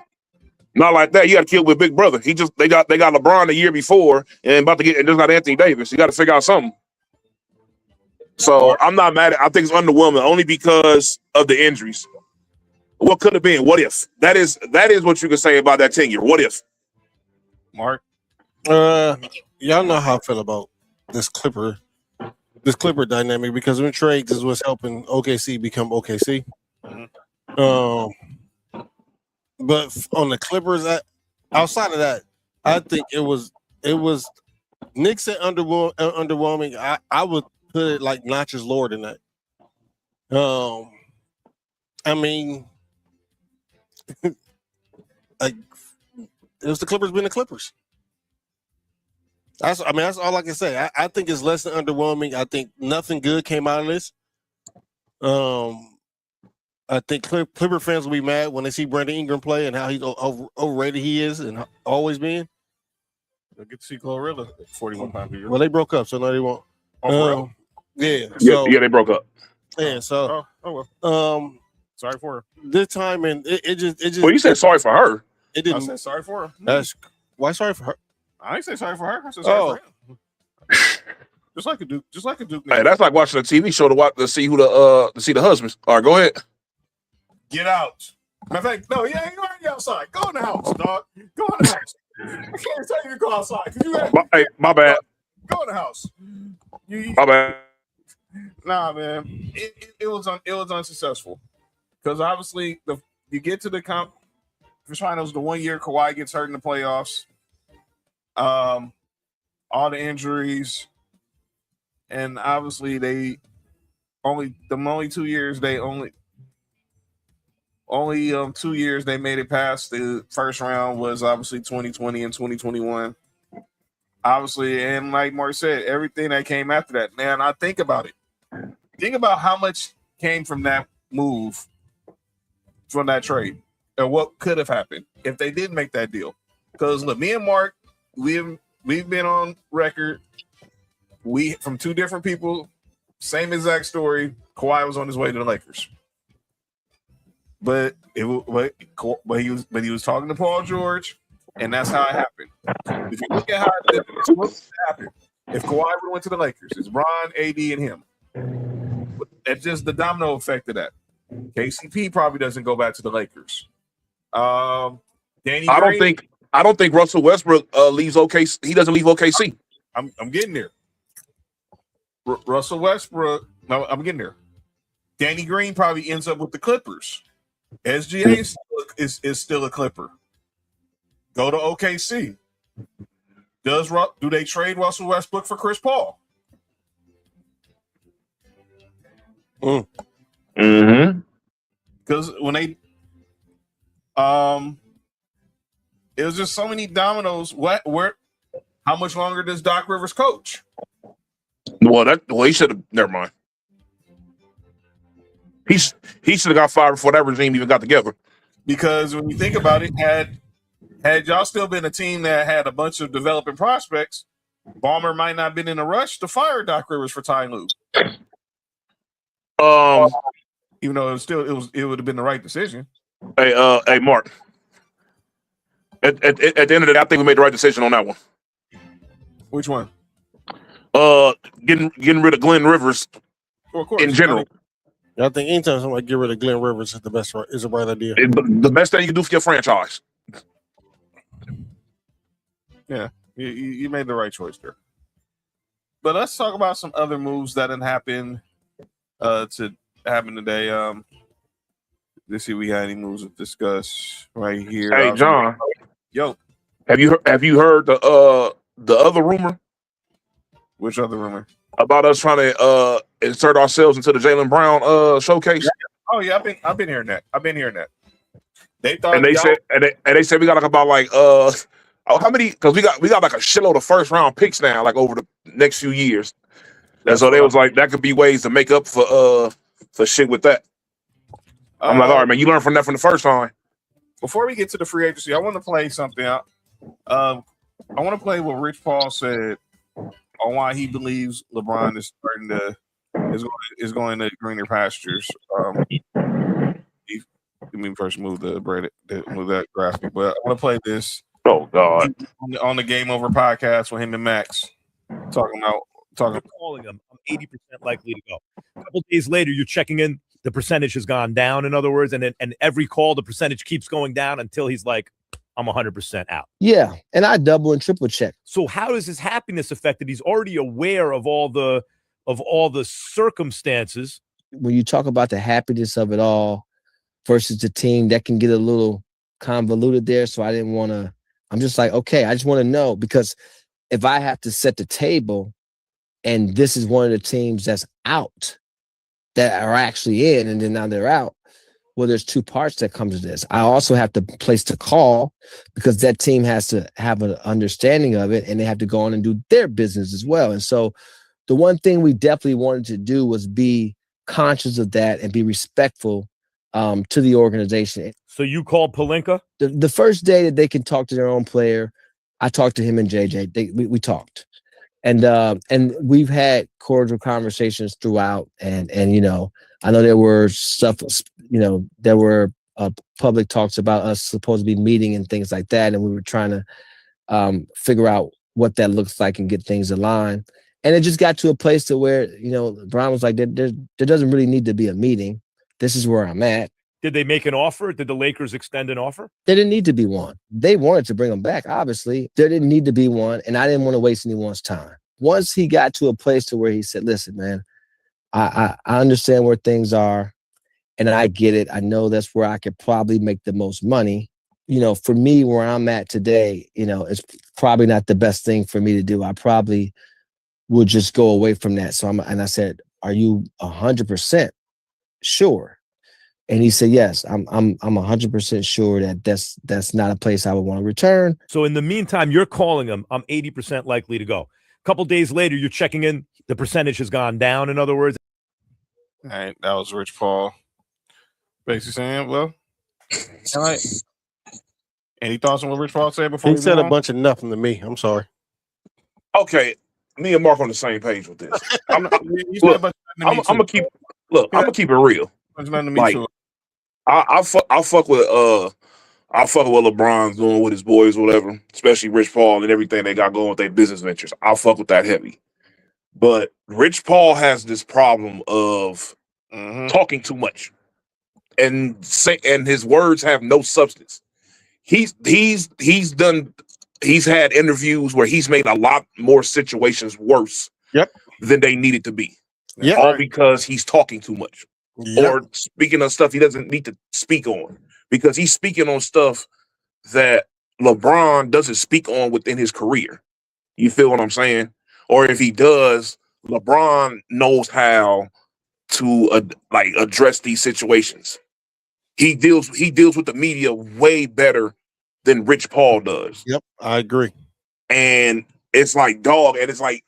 not like that. You got to kill with Big Brother. They got LeBron the year before, and just got Anthony Davis. You got to figure out something. So I'm not mad at. I think it's underwhelming only because of the injuries. What could have been? What if? That is what you can say about that tenure. What if? Mark, y'all know how I feel about this Clipper dynamic, because when trades is what's helping OKC become OKC. Mm-hmm. But on the Clippers, outside of that, I think it was Knicks said underwhelming. I would put it like notches lower than that. I mean, like it was the Clippers being the Clippers. That's all I can say. I think it's less than underwhelming. I think nothing good came out of this. I think Clipper fans will be mad when they see Brandon Ingram play and how he's overrated he is and always been. They'll get to see Glorilla 41 pounds a year. Well, they broke up, so now they won't. Yeah. Yeah, they broke up. Yeah, so. Oh well. Sorry for her. This time, and it just. Well, you said sorry for her. It didn't. I said sorry for her. Why sorry for her? I didn't say sorry for her. I said sorry for him. Just like a Duke. Hey, that's like watching a TV show to see the husbands. All right, go ahead. Get out. Matter of fact, no, yeah, you already outside. Go in the house, dog. Go in the house. I can't tell you to go outside. My bad. Go in the house. My bad. Nah, man. It was unsuccessful. Because obviously you get to the conference finals the 1 year Kawhi gets hurt in the playoffs. All the injuries. And obviously they only 2 years they only 2 years they made it past the first round was obviously 2020 and 2021. Obviously, and like Mark said, everything that came after that. Man, I think about it. Think about how much came from that move, from that trade, and what could have happened if they didn't make that deal. Because look, me and Mark, we've been on record. We from two different people, same exact story. Kawhi was on his way to the Lakers. But he was talking to Paul George, and that's how it happened. If you look at how it happened, if Kawhi would have went to the Lakers, it's Bron, AD, and him. That's just the domino effect of that. KCP probably doesn't go back to the Lakers. Danny Green, I don't think Russell Westbrook leaves OKC. He doesn't leave OKC. I'm getting there. Russell Westbrook. No, I'm getting there. Danny Green probably ends up with the Clippers. SGA is still a Clipper. Go to OKC. Do they trade Russell Westbrook for Chris Paul? Mm-hmm. Because when they it was just so many dominoes. How much longer does Doc Rivers coach? Well, he should have. Never mind. He should have got fired before that regime even got together. Because when you think about it, had y'all still been a team that had a bunch of developing prospects, Ballmer might not have been in a rush to fire Doc Rivers for Ty Lue. Even though it would have been the right decision. Hey, Mark. At the end of the day, I think we made the right decision on that one. Which one? Getting rid of Glenn Rivers. Well, of course. In general. I think anytime somebody get rid of Glenn Rivers is a right idea. The best thing you can do for your franchise. Yeah, you made the right choice there. But let's talk about some other moves that didn't happen today. Let's see if we got any moves to discuss right here. Hey, John. Yo. Have you heard the other rumor? Which other rumor? About us trying to insert ourselves into the Jaylen Brown showcase. Oh yeah, I've been hearing that. They thought, and they said we got like about like how many? Because we got like a shitload of first round picks now, like over the next few years. And so they was like, that could be ways to make up for shit with that. I'm like, all right, man, you learned from that from the first time. Before we get to the free agency, I want to play something out. I want to play what Rich Paul said on why he believes LeBron is going to greener pastures. Let me first move that graphic, but I want to play this. Oh God! On the Game Over podcast with him and Max talking. Calling him, I'm 80% likely to go. A couple days later, you're checking in. The percentage has gone down. In other words, and every call, the percentage keeps going down until he's like, I'm 100% out. Yeah, and I double and triple check. So how does his happiness affect it? He's already aware of all the circumstances. When you talk about the happiness of it all versus the team, that can get a little convoluted there. So I didn't want to. I'm just like, okay, I just want to know, because if I have to set the table, and this is one of the teams that's out, that are actually in, and then now they're out. Well, there's two parts that come to this. I also have to place the call, because that team has to have an understanding of it, and they have to go on and do their business as well. And so the one thing we definitely wanted to do was be conscious of that and be respectful to the organization. So you called Pelinka? The first day that they can talk to their own player, I talked to him and JJ. We talked. And we've had cordial conversations throughout, and you know, I know there were stuff, you know, there were public talks about us supposed to be meeting and things like that, and we were trying to figure out what that looks like and get things aligned. And it just got to a place to where, you know, Brian was like, there doesn't really need to be a meeting. This is where I'm at. Did they make an offer? Did the Lakers extend an offer? There didn't need to be one. They wanted to bring him back, obviously. There didn't need to be one, and I didn't want to waste anyone's time. Once he got to a place to where he said, listen, man, I understand where things are, and I get it. I know that's where I could probably make the most money. You know, for me, where I'm at today, you know, it's probably not the best thing for me to do. I probably would just go away from that. So I said, are you 100% sure? And he said, yes, I'm 100% sure that that's not a place I would want to return. So in the meantime, you're calling him. I'm 80% likely to go. A couple days later, you're checking in. The percentage has gone down. In other words, All right, that was Rich Paul. Basically saying, well, all right. Any thoughts on what Rich Paul said before He we said move a on? bunch of nothing to me. I'm sorry. Okay, me and Mark on the same page with this. I'm You said a bunch of nothing to me, gonna keep. Look, I'm gonna keep it real. bunch of nothing to me Like, too. I fuck with I fuck with what LeBron's doing with his boys, or whatever. Especially Rich Paul and everything they got going with their business ventures. I fuck with that heavy. But Rich Paul has this problem of talking too much, and his words have no substance. He's had interviews where he's made a lot more situations worse than they needed to be. Yeah. All because he's talking too much. Yep. Or speaking of stuff he doesn't need to speak on, because he's speaking on stuff that LeBron doesn't speak on within his career. You feel what I'm saying? Or if he does, LeBron knows how to address these situations. He deals with the media way better than Rich Paul does. Yep, I agree. And it's like, dog, and it's like,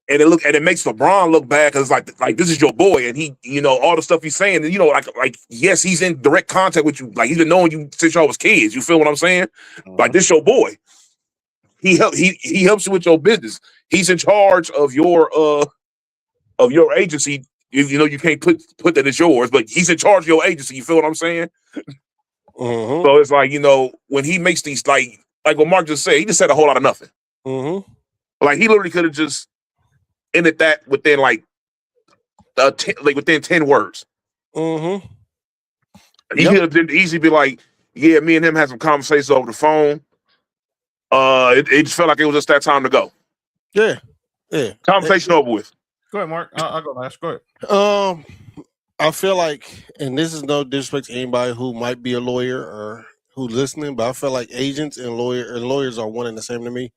and it makes LeBron look bad because like this is your boy, and he, all the stuff he's saying, like yes, he's in direct contact with you, like he's been knowing you since y'all was kids. You feel what I'm saying? Like, this your boy. He helps you with your business. He's in charge of your agency. You can't put that as yours, but he's in charge of your agency. You feel what I'm saying? So it's like, when he makes these like what Mark just said, he just said a whole lot of nothing. Like, he literally could have just ended that within within 10 words. He could have easily be like, yeah, me and him had some conversations over the phone. It just felt like it was just that time to go. Yeah. Conversation over with. Go ahead, Mark. I'll go last. Go ahead. I feel like, and this is no disrespect to anybody who might be a lawyer or who's listening, but I feel like agents and lawyers are one and the same to me.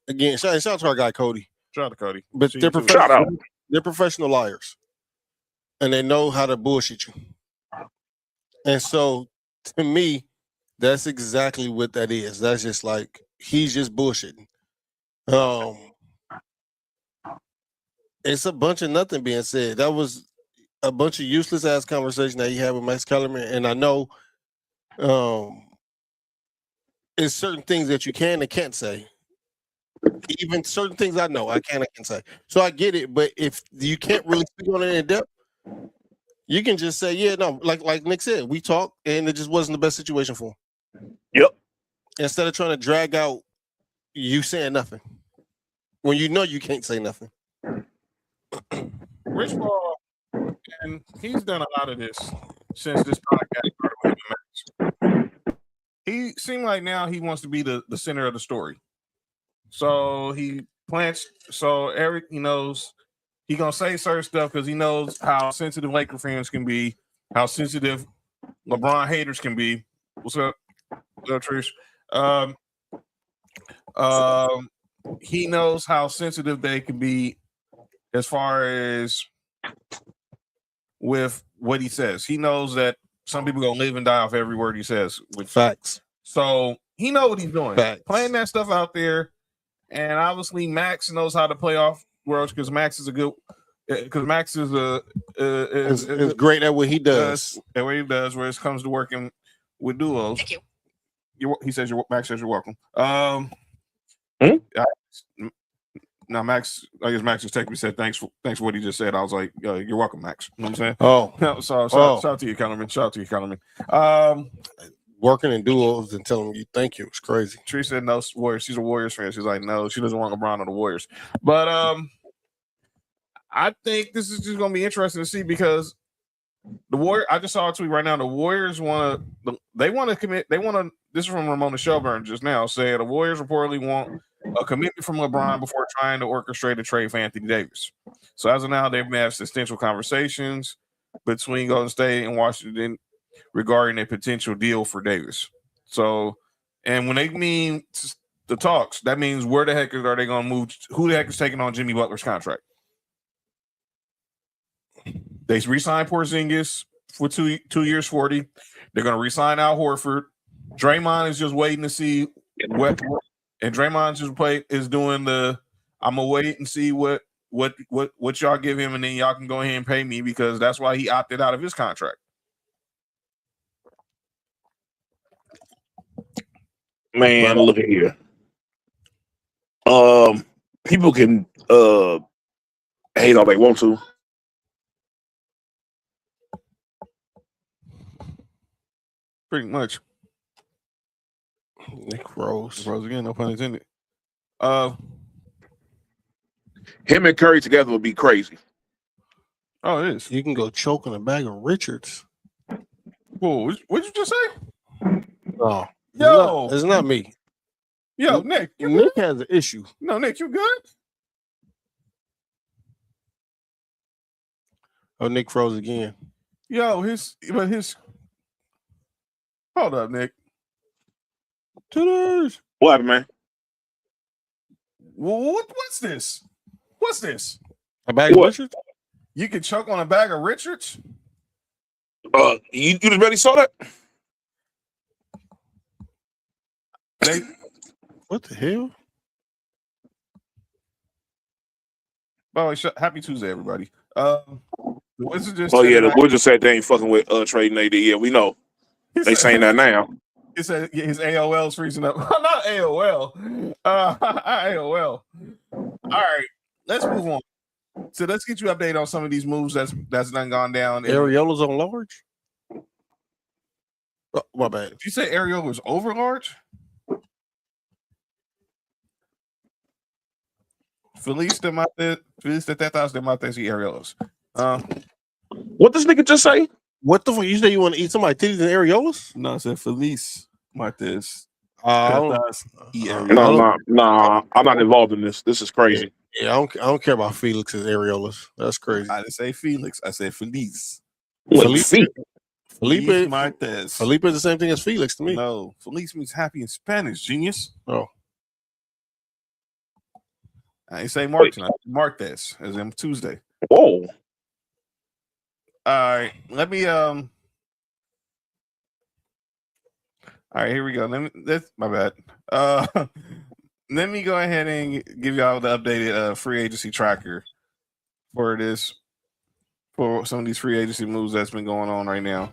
Again, shout out to our guy Cody. Shout out to Cody. But they're professional liars, and they know how to bullshit you. And so, to me, that's exactly what that is. That's just like, he's just bullshitting. It's a bunch of nothing being said. That was a bunch of useless ass conversation that he had with Max Kellerman, and I know, it's certain things that you can and can't say. Even certain things I know I can and can't say. So I get it, but if you can't really speak on it in depth, you can just say, yeah, no, like Nick said, we talked and it just wasn't the best situation for him. Yep. Instead of trying to drag out you saying nothing when you know you can't say nothing. Rich Paul, and he's done a lot of this since this podcast started with him. He seemed like now he wants to be the center of the story. So he plants. So Eric, he knows he gonna say certain stuff because he knows how sensitive Laker fans can be, how sensitive LeBron haters can be. What's up? What's up, Trish? He knows how sensitive they can be as far as with what he says. He knows that some people gonna live and die off every word he says. With facts. So he knows what he's doing. Facts. Playing that stuff out there. And obviously, Max knows how to play off worlds because Max is is great at what he does. At what he does, where it comes to working with duos. Thank you. Max says you're welcome. Now Max, I guess Max just texted me, said thanks for what he just said. I was like, you're welcome, Max. You know what I'm saying? Shout out to you, Kellerman. Shout out to you, Kellerman. Working in duos and telling you thank you. It's crazy. Tree said no Warriors. She's a Warriors fan. She's like, no, she doesn't want LeBron on the Warriors. But I think this is just gonna be interesting to see because the Warriors. I just saw a tweet right now. The Warriors want to. They want to commit. They want to. This is from Ramona Shelburne just now saying the Warriors reportedly want a commitment from LeBron before trying to orchestrate a trade for Anthony Davis. So as of now, they've had substantial conversations between Golden State and Washington regarding a potential deal for Davis. So, and when they mean the talks, that means where the heck are they going to move? Who the heck is taking on Jimmy Butler's contract? They re-signed Porzingis for 2 years, 40. They're going to re-sign Al Horford. Draymond is just waiting to see what, and Draymond is doing the. I'm gonna wait and see what y'all give him, and then y'all can go ahead and pay me because that's why he opted out of his contract. Man, look at here. People can hate all they want to. Pretty much. Nick Rose. Rose again, no pun intended. Him and Curry together would be crazy. Oh, it is. You can go choke on a bag of Richards. Whoa, what'd you just say? Oh, yo, it's not me. Yo, Nick, Nick has an issue. No, Nick, you good? Oh, Nick froze again. Yo, his. Hold up, Nick. What happened, man? What's this? What's this? A bag of Richards? You can choke on a bag of Richards? You just barely saw that? What the hell? Oh, happy Tuesday, everybody. The Wizards just the Wizards said they ain't fucking with trading AD. Yeah, we know. They saying that now. He said his AOL is freezing up. Not AOL. AOL. All right, let's move on. So let's get you updated on some of these moves that's done gone down. Ariola's on large? Oh, my bad. Did you say Ariola was over large? Feliz de tetas de mates y Ariolas. What this nigga just say? What the fuck? You say you want to eat somebody's titties and areolas? No, I said Feliz Martes. No, I'm not involved in this. This is crazy. Yeah, I don't care about Felix's areolas. That's crazy. I didn't say Felix. I said Feliz. Felipe Martes. Felipe is the same thing as Felix to me. No, Feliz means happy in Spanish, genius. Oh. I didn't say Martin. I said Martes, as in Tuesday. Whoa. All right, let me all right, here we go. That's my bad. Let me go ahead and give y'all the updated free agency tracker for some of these free agency moves that's been going on right now.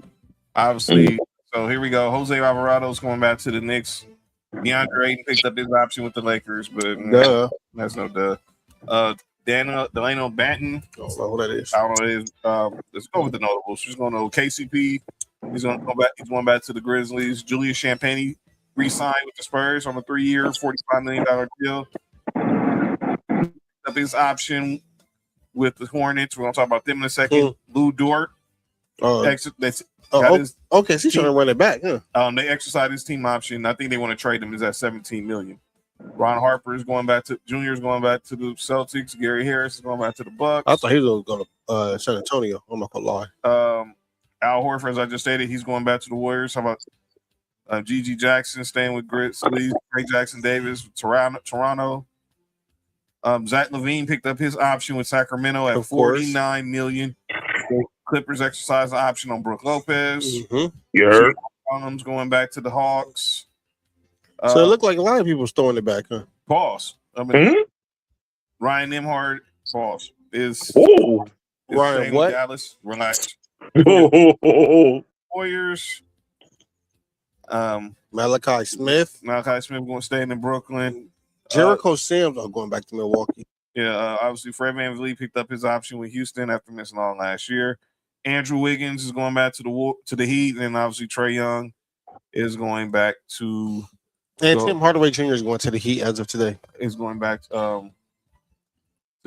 Obviously, so here we go. Jose Alvarado's going back to the Knicks. DeAndre Ayton picked up his option with the Lakers, but that's no duh. Delano Banton. I don't know who that is. I don't know what it is. Let's go with the notables. She's going to KCP. He's going to go back. He's going back to the Grizzlies. Julius Champagnie re-signed with the Spurs on a 3-year, $45 million deal. Up his option with the Hornets. We're going to talk about them in a second. Lou Dort. Okay, so he's trying to run it back. Huh? They exercised his team option. I think they want to trade him. Is at $17 million. Ron Harper is going back to Junior is going back to the Celtics. Gary Harris is going back to the Bucks. I thought he was going to San Antonio. I'm not gonna lie. Al Horford, as I just stated, he's going back to the Warriors. How about Gigi Jackson staying with Grizzlies? Craig Jackson Davis, Toronto. Zach LaVine picked up his option with Sacramento at $49 million. Clippers exercised the option on Brook Lopez. Yeah. Condom's going back to the Hawks. So it looked like a lot of people was throwing it back, huh? Pause. I mean, Ryan Nembhard, pause. Ryan what? Dallas, relax. Warriors. Malachi Smith going to stay in Brooklyn. Jericho Sims are going back to Milwaukee. Yeah, obviously Fred VanVleet picked up his option with Houston after missing all last year. Andrew Wiggins is going back to the Heat, and obviously Trae Young is going back to. And Tim Hardaway Jr. is going to the Heat as of today. Is going back to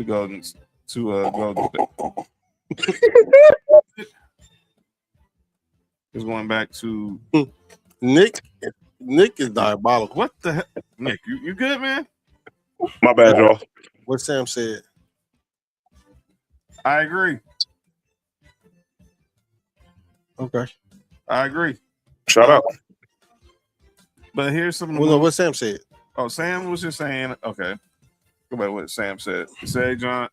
Golden State. Is going back to Nick. Nick is diabolical. What the heck? Nick, you good, man? My bad, y'all. What Sam said. I agree. Okay. I agree. Shut up. But here's some of the what Sam said. Oh, Sam was just saying, okay. Go back what Sam said. He said, John,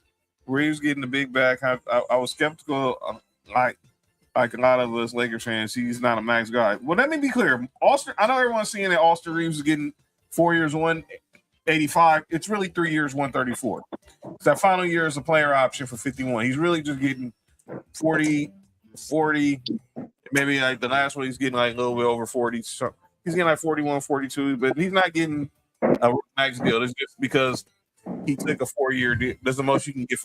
Reeves getting the big back. I was skeptical like a lot of us Lakers fans, he's not a max guy. Well, let me be clear. I know everyone's seeing that Austin Reeves is getting 4 years, 185. It's really 3 years, 134. It's that final year is a player option for 51. He's really just getting 40, maybe like the last one he's getting like a little bit over 40. So he's getting like 41, 42, but he's not getting a max deal. It's just because he took a 4-year deal. That's the most you can get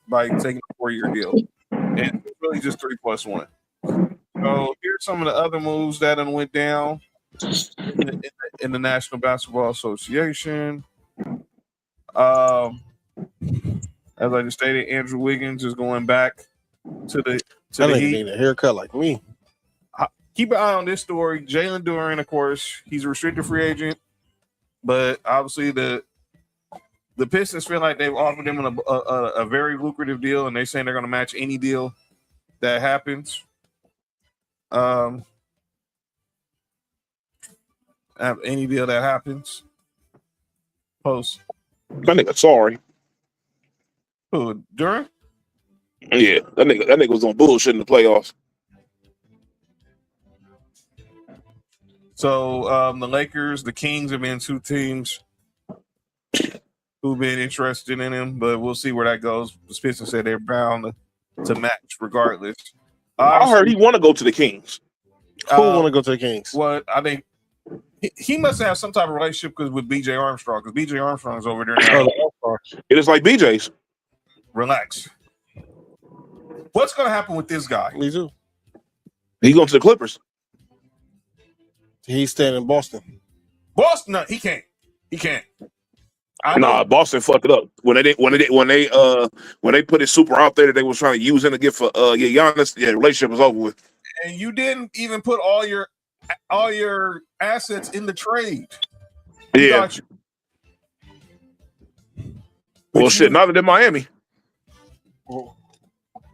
by taking a 4-year deal. And it's really just 3+1. So here's some of the other moves that went down in the National Basketball Association. As I just stated, Andrew Wiggins is going back to the Heat. Need a haircut like me. Keep an eye on this story. Jalen Duren, of course, he's a restricted free agent, but obviously the Pistons feel like they've offered him a very lucrative deal, and they're saying they're going to match any deal that happens. Any deal that happens. Post. That nigga sorry. Who, Duren? Yeah, that nigga was on bullshit in the playoffs. So the Lakers, the Kings have been two teams who've been interested in him, but we'll see where that goes. The Pistons said they're bound to match regardless. I heard he want to go to the Kings. Who want to go to the Kings? Well, I think he must have some type of relationship with BJ Armstrong, because BJ Armstrong's over there now. It is like BJ's. Relax. What's going to happen with this guy? Me too. He going to the Clippers. He's staying in Boston. Boston, no, he can't. He can't. Nah, Boston fucked it up when they put his super out there that they was trying to use him to get for Giannis. Yeah, the relationship was over with. And you didn't even put all your assets in the trade. Yeah. Well, shit, neither did Miami.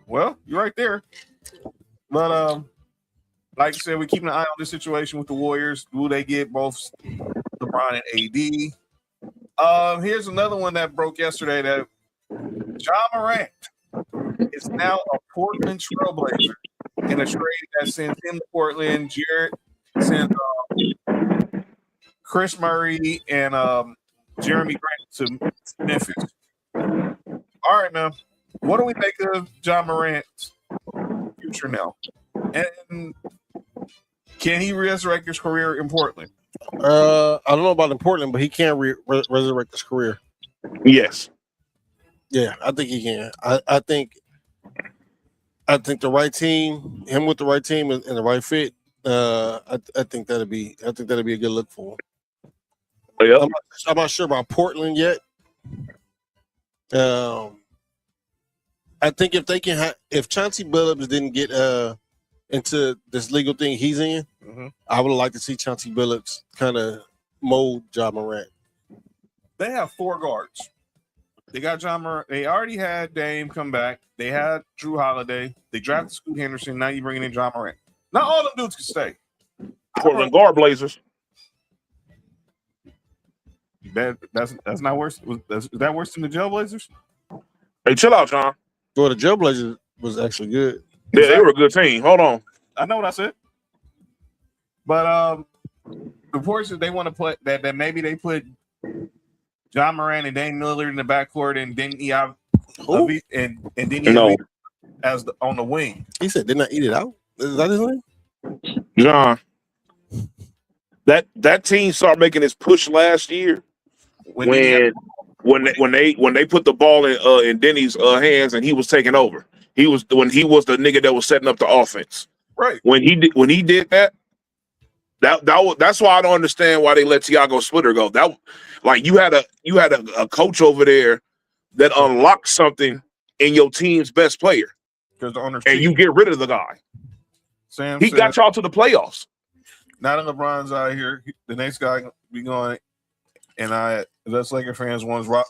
Well, you're right there. But like I said, we're keeping an eye on this situation with the Warriors. Will they get both LeBron and AD? Here's another one that broke yesterday, that Ja Morant is now a Portland Trailblazer in a trade that sends him to Portland. Jared sends Chris Murray and Jeremy Grant to Memphis. All right, now, what do we make of Ja Morant's future now? And can he resurrect his career in Portland? I don't know about in Portland, but he can resurrect his career. Yes. Yeah, I think he can. I think the right team, him with the right team and the right fit. I think that'd be a good look for him. Yep. I'm not sure about Portland yet. I think if they can, if Chauncey Billups didn't get into this legal thing he's in, I would like to see Chauncey Billups kind of mold Ja Morant. They have 4 guards. They got Ja Morant. They already had Dame come back. They had Drew Holiday. They drafted Scoot Henderson. Now you're bringing in Ja Morant. Not all them dudes can stay. Portland guard Blazers. That's not worse. Is that worse than the Jailblazers? Hey, chill out, John. Well, the Jailblazers was actually good. Yeah, they were a good team. Hold on. I know what I said. But reports that they want to put that maybe they put Ja Morant and Dame Lillard in the backcourt, and then you have and then you have as on the wing. He said, "Didn't I eat it out?" Is that his name? John. That team started making this push last year when they put the ball in Denny's hands and he was taking over. He was the nigga that was setting up the offense. Right. When he did that that's why I don't understand why they let Tiago Splitter go. That, like, you had a coach over there that unlocked something in your team's best player, and you get rid of the guy. He got y'all to the playoffs. Now that LeBron's out here, the next guy be going, and us Laker fans wants Rock.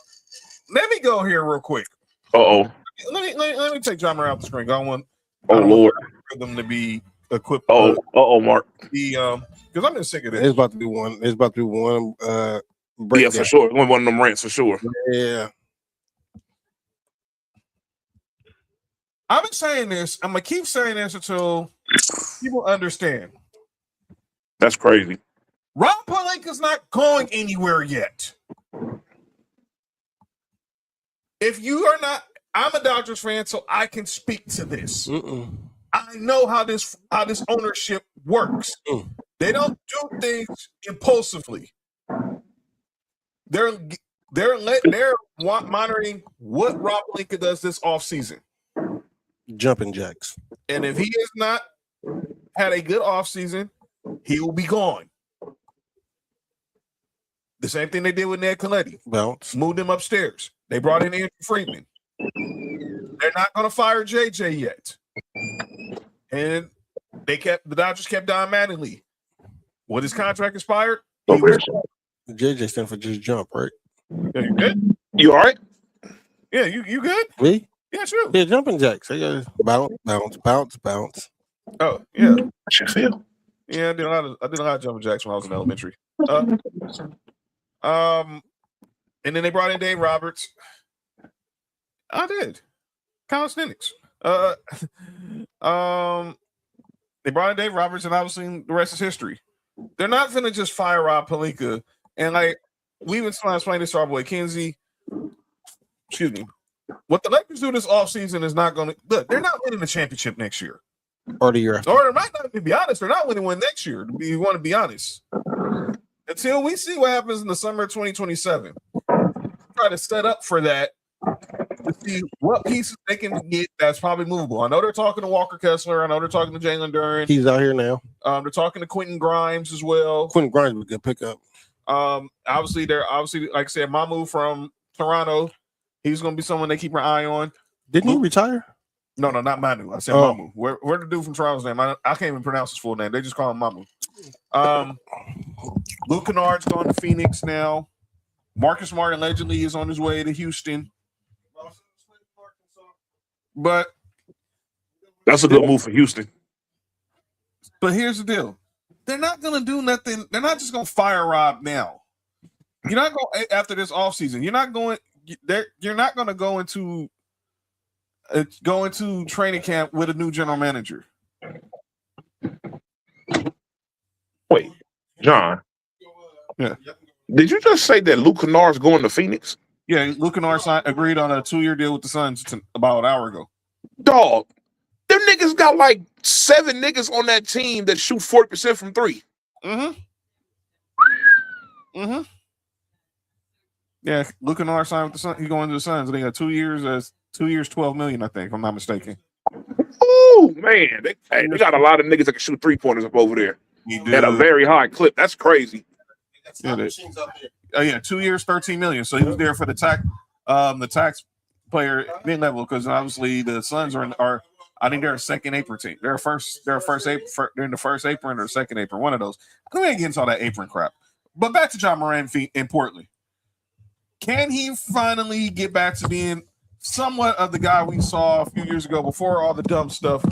Let me go here real quick. Let me take Ja Morant out the screen. I want Lord for them to be equipped. Mark. Because I'm just sick of this. It's about to be one. Yeah, for sure. One of them rants for sure. Yeah. I've been saying this. I'm gonna keep saying this until people understand. That's crazy. Rob Pelinka's not going anywhere yet. If you are not, I'm a Dodgers fan, so I can speak to this. I know how this ownership works. They don't do things impulsively. They're monitoring what Rob Pelinka does this offseason. Jumping jacks. And if he has not had a good offseason, he will be gone. The same thing they did with Ned Colletti. Bounce. Moved him upstairs. They brought in Andrew Friedman. They're not going to fire JJ yet. And the Dodgers kept Don Mattingly. When his contract expired, JJ stand for just jump, right? Yeah, you good? You all right? Yeah, you good? Me? Yeah, sure. Yeah, jumping jacks. I got bounce. Oh, yeah. I should feel. Yeah, I did a lot of jumping jacks when I was in elementary. And then they brought in Dave Roberts. I did. Calisthenics. They brought in Dave Roberts, and obviously the rest is history. They're not going to just fire Rob Pelinka. And like we even explained this to our boy Kenzie. Excuse me. What the Lakers do this offseason is not going to look. They're not winning the championship next year. Or the year after. Or they might not, to be honest, they're not winning one next year. If you want to be honest. Until we see what happens in the summer of 2027. Try to set up for that to see what pieces they can get that's probably movable. I know they're talking to Walker Kessler. I know they're talking to Jalen Duren. He's out here now. They're talking to Quentin Grimes as well. Quentin Grimes would get pick up. Obviously, like I said, Mamu from Toronto. He's going to be someone they keep an eye on. Didn't he retire? No, not Manu. I said Mamu. Where the dude from Toronto's name? I can't even pronounce his full name. They just call him Mamu. Luke Kennard's going to Phoenix now. Marcus Smart allegedly is on his way to Houston. But that's a good move for Houston. But here's the deal. They're not going to do nothing. They're not just going to fire Rob now. You're not going after this offseason. You're not going to go into training camp with a new general manager. Wait, John. Yeah. Did you just say that Luke Kennard's going to Phoenix? Yeah, Luke Kennard agreed on a 2-year deal with the Suns about an hour ago. Dog, them niggas got like 7 niggas on that team that shoot 40% from 3. Yeah, Luke Kennard signed with the Suns. He's going to the Suns. They got 2 years, 2 years, $12 million, I think, if I'm not mistaken. Oh man, they got a lot of niggas that can shoot 3-pointers up over there at a very high clip. That's crazy. Yeah, 2 years, $13 million. So he was there for the taxpayer mid-level because obviously the Suns are I think they're a second apron team. They're in the first apron or second apron, one of those. I ain't getting into all that apron crap. But back to John Moran in Portland. Can he finally get back to being somewhat of the guy we saw a few years ago before all the dumb stuff,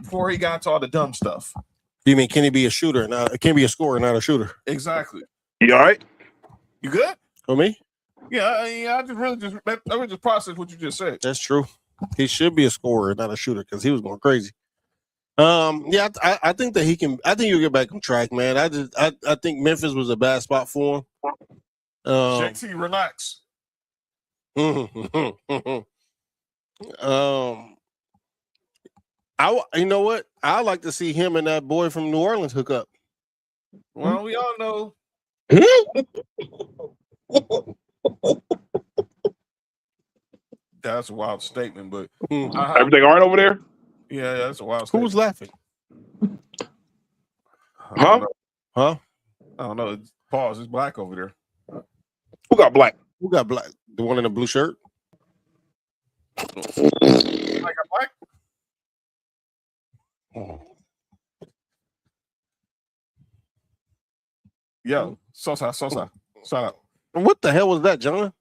before he got to all the dumb stuff? You mean can he be a shooter? Can he be a scorer, not a shooter? Exactly. You all right? You good? For me? Yeah, I just processed what you just said. That's true. He should be a scorer, not a shooter, because he was going crazy. Yeah, I think that he can. I think he'll get back on track, man. I think Memphis was a bad spot for him. JT, relax. You know what? I like to see him and that boy from New Orleans hook up. Well, we all know. That's a wild statement, but everything all right over there? Yeah, that's a wild statement. Who's laughing? Huh? I don't know. Pause. It's black over there. Who got black? Who got black? The one in the blue shirt? I got black? Yo, Sosa. Shout out. What the hell was that, John?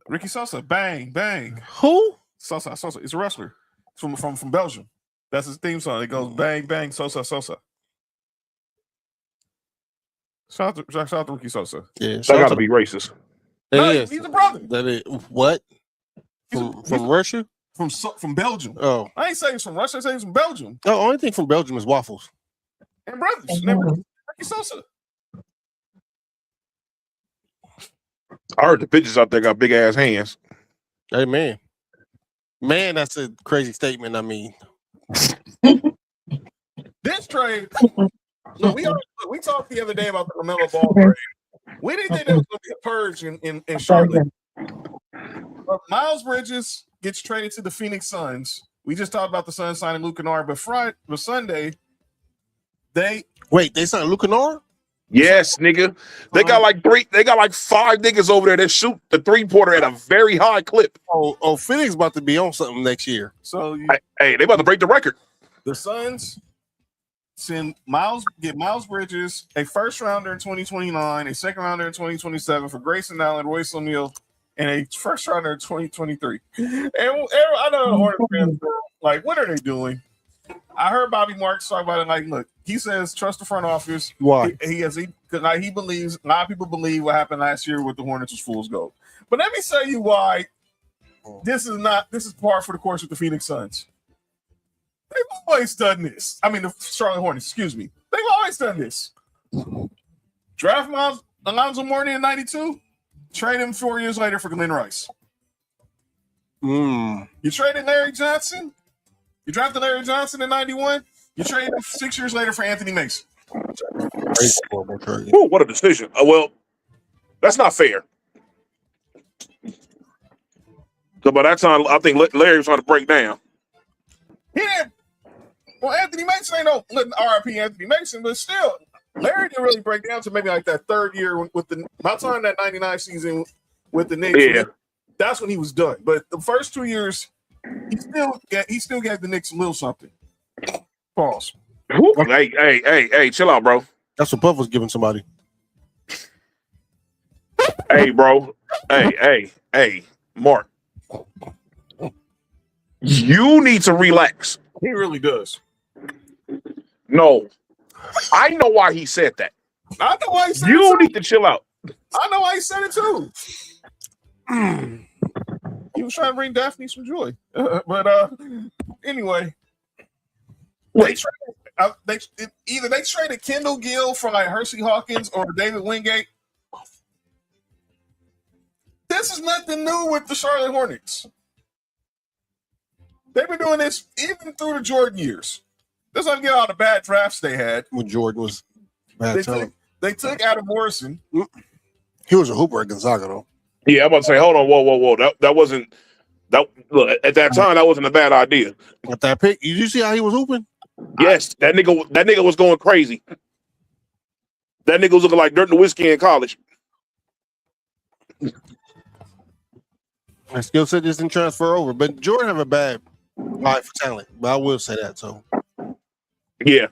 Ricky Sosa. Bang, bang. Who? Sosa. It's a wrestler. It's from Belgium. That's his theme song. It goes bang, bang, Sosa. Shout out to Ricky Sosa. Yeah, that got to be racist. He's a brother. That is what? From Russia? from Belgium. Oh, I ain't saying he's from Russia. I say he's from Belgium. the only thing from Belgium is waffles. And brothers. Never Ricky Sosa. I heard the bitches out there got big ass hands. Hey man, that's a crazy statement. I mean, This trade. Look, we talked the other day about the LaMelo Ball trade. We didn't think there was going to be a purge in Charlotte. But Miles Bridges gets traded to the Phoenix Suns. We just talked about the Suns signing Luke Kennard, but Sunday they signed Luke Kennard? Yes, nigga. They got like 5 niggas over there that shoot the 3-pointer at a very high clip. Oh, Phoenix about to be on something next year. So Hey, they about to break the record. the Suns get Miles Bridges, a first rounder in 2029, a second rounder in 2027 for Grayson Allen, Royce O'Neal, and a first rounder in 2023. And I know the Hornets fans are like, what are they doing? I heard Bobby Marks talk about it. Like, look, he says trust the front office. Why? He believes a lot of people believe what happened last year with the Hornets was fool's gold. But let me tell you why this is par for the course with the Phoenix Suns. They've always done this. I mean, the Charlotte Hornets, excuse me. They've always done this. Draft Alonzo Mourning in 92, trade him 4 years later for Glenn Rice. You traded Larry Johnson. You drafted Larry Johnson in 91. You traded him 6 years later for Anthony Mason. Ooh, what a decision. Well, that's not fair. So by that time, I think Larry was trying to break down. He didn't. Well, Anthony Mason ain't no RIP Anthony Mason, but still, Larry didn't really break down to maybe like that third year with by the time that 99 season with the Knicks. Yeah. That's when he was done. But the first 2 years, he still gave the Knicks a little something. Pause. Hey, chill out, bro. That's what Puff was giving somebody. Hey, bro. Hey, Mark. You need to relax. He really does. No. I know why he said that. I know why he said it You too. need to chill out. I know why he said it too. He was trying to bring Daphne some joy. But anyway. Wait. Either they traded Kendall Gill for like Hersey Hawkins or David Wingate. This is nothing new with the Charlotte Hornets. They've been doing this even through the Jordan years. Let's not get all the bad drafts they had. When Jordan was bad time. They took Adam Morrison. He was a hooper at Gonzaga, though. Yeah, I'm about to say, hold on, whoa. That wasn't that. Look, at that time, that wasn't a bad idea. With that pick, did you see how he was hooping? Yes, that nigga was going crazy. That nigga was looking like Dirt and Whiskey in college. My skill set just didn't transfer over, but Jordan have a bad eye for talent. But I will say that. So, yeah.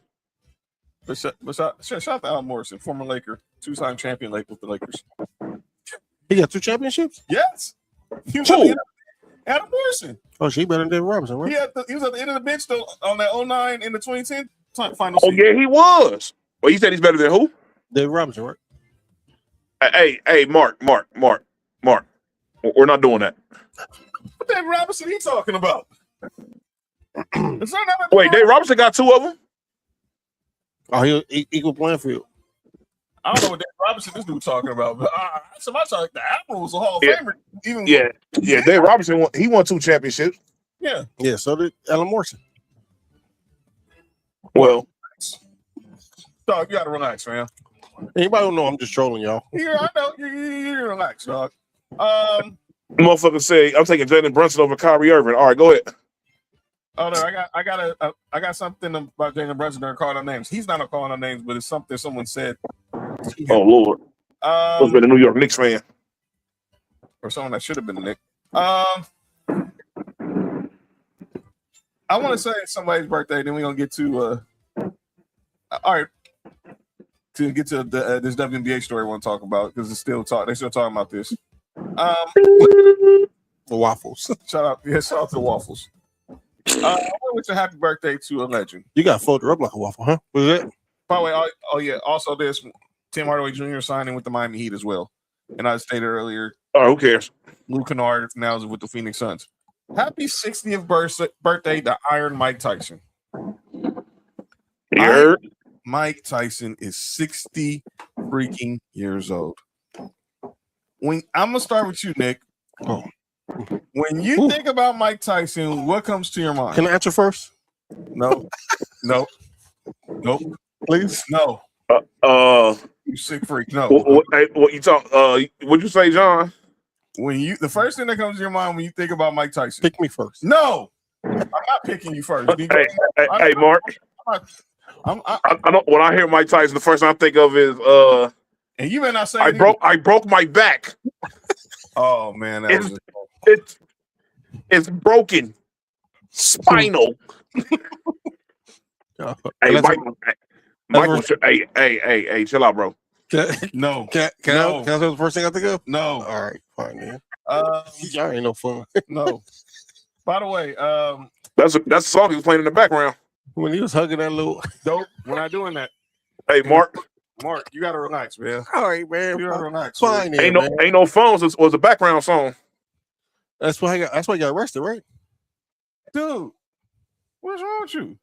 But shout out to Al Morrison, former Laker, 2-time champion with the Lakers. He got 2 championships. Yes. Adam Morrison. Oh, she better than David Robinson, right? He was at the end of the bench though on that 09 and the 2010 final Oh, season. yeah, he was. Well, you said he's better than who? David Robinson, right? Hey, Mark. We're not doing that. What David Robinson he talking about? Wait, Dave Robinson got 2 of them? Oh, he equal playing field. I don't know what David Robinson this dude talking about, but somebody like the Admiral was a Hall of Yeah. Famer. Even Yeah. Dave Robinson won 2 championships. Yeah. Yeah, so did Alan Morrison. Well, dog, you gotta relax, man. Anybody don't know I'm just trolling y'all. Yeah, I know. You relax, dog. motherfucker say I'm taking Jalen Brunson over Kyrie Irving. All right, go ahead. Oh no, I got something about Jalen Brunson. They're calling our names. He's not calling our names, but it's something someone said. Oh Lord, must been a New York Knicks fan or someone that should have been a Knick. I want to say it's somebody's birthday. Then we're gonna get to all right. To get to this WNBA story I want to talk about because they're still talking about this. The waffles. Shout out to the waffles. I want to wish a happy birthday to a legend. You got folded up like a waffle, huh? Was it? By the way, oh yeah. Also, there's Tim Hardaway Jr. signing with the Miami Heat as well. And I stated earlier, Oh, who cares? Luke Kennard now is with the Phoenix Suns. Happy 60th birthday to Iron Mike Tyson. You heard? Mike Tyson is 60 freaking years old. I'm gonna start with you, Nick. Oh. When you think about Mike Tyson, what comes to your mind? Can I answer first? No. Nope. Please? No. You sick freak. No. What you talk? What'd you say, John? The first thing that comes to your mind when you think about Mike Tyson? Pick me first. No. I'm not picking you first. Hey, Mark. I don't. When I hear Mike Tyson, the first thing I think of is and you may not say I broke my back. Oh man, it's broken, spinal. Hey, Michael, hey, chill out, bro. No. Can I say the first thing I think of? No. All right, fine, man. Y'all ain't no fun. No. By the way, that's the song he was playing in the background. When he was hugging that little dope, we're not doing that. Hey, Mark, you gotta relax, man. All right, man. You gotta relax. Fine, ain't no phones. It was a background song. That's why he got arrested, right? Dude, what's wrong with you?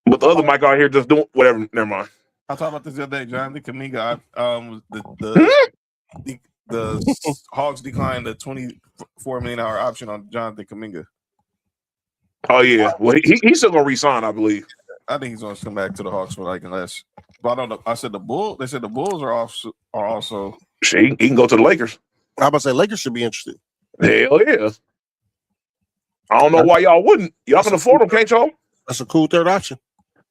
But the other Mike out here just doing whatever. Never mind. I talked about this the other day. Jonathan Kaminga, the Hawks declined the $24 million option on Jonathan Kaminga. Oh yeah, well he's still gonna resign, I believe. I think he's gonna come back to the Hawks for less. But I don't know. I said the Bulls. They said the Bulls are also. He can go to the Lakers. I about to say Lakers should be interested. Hell yeah. I don't know why y'all wouldn't. Y'all can afford them, can't y'all? That's a cool third option.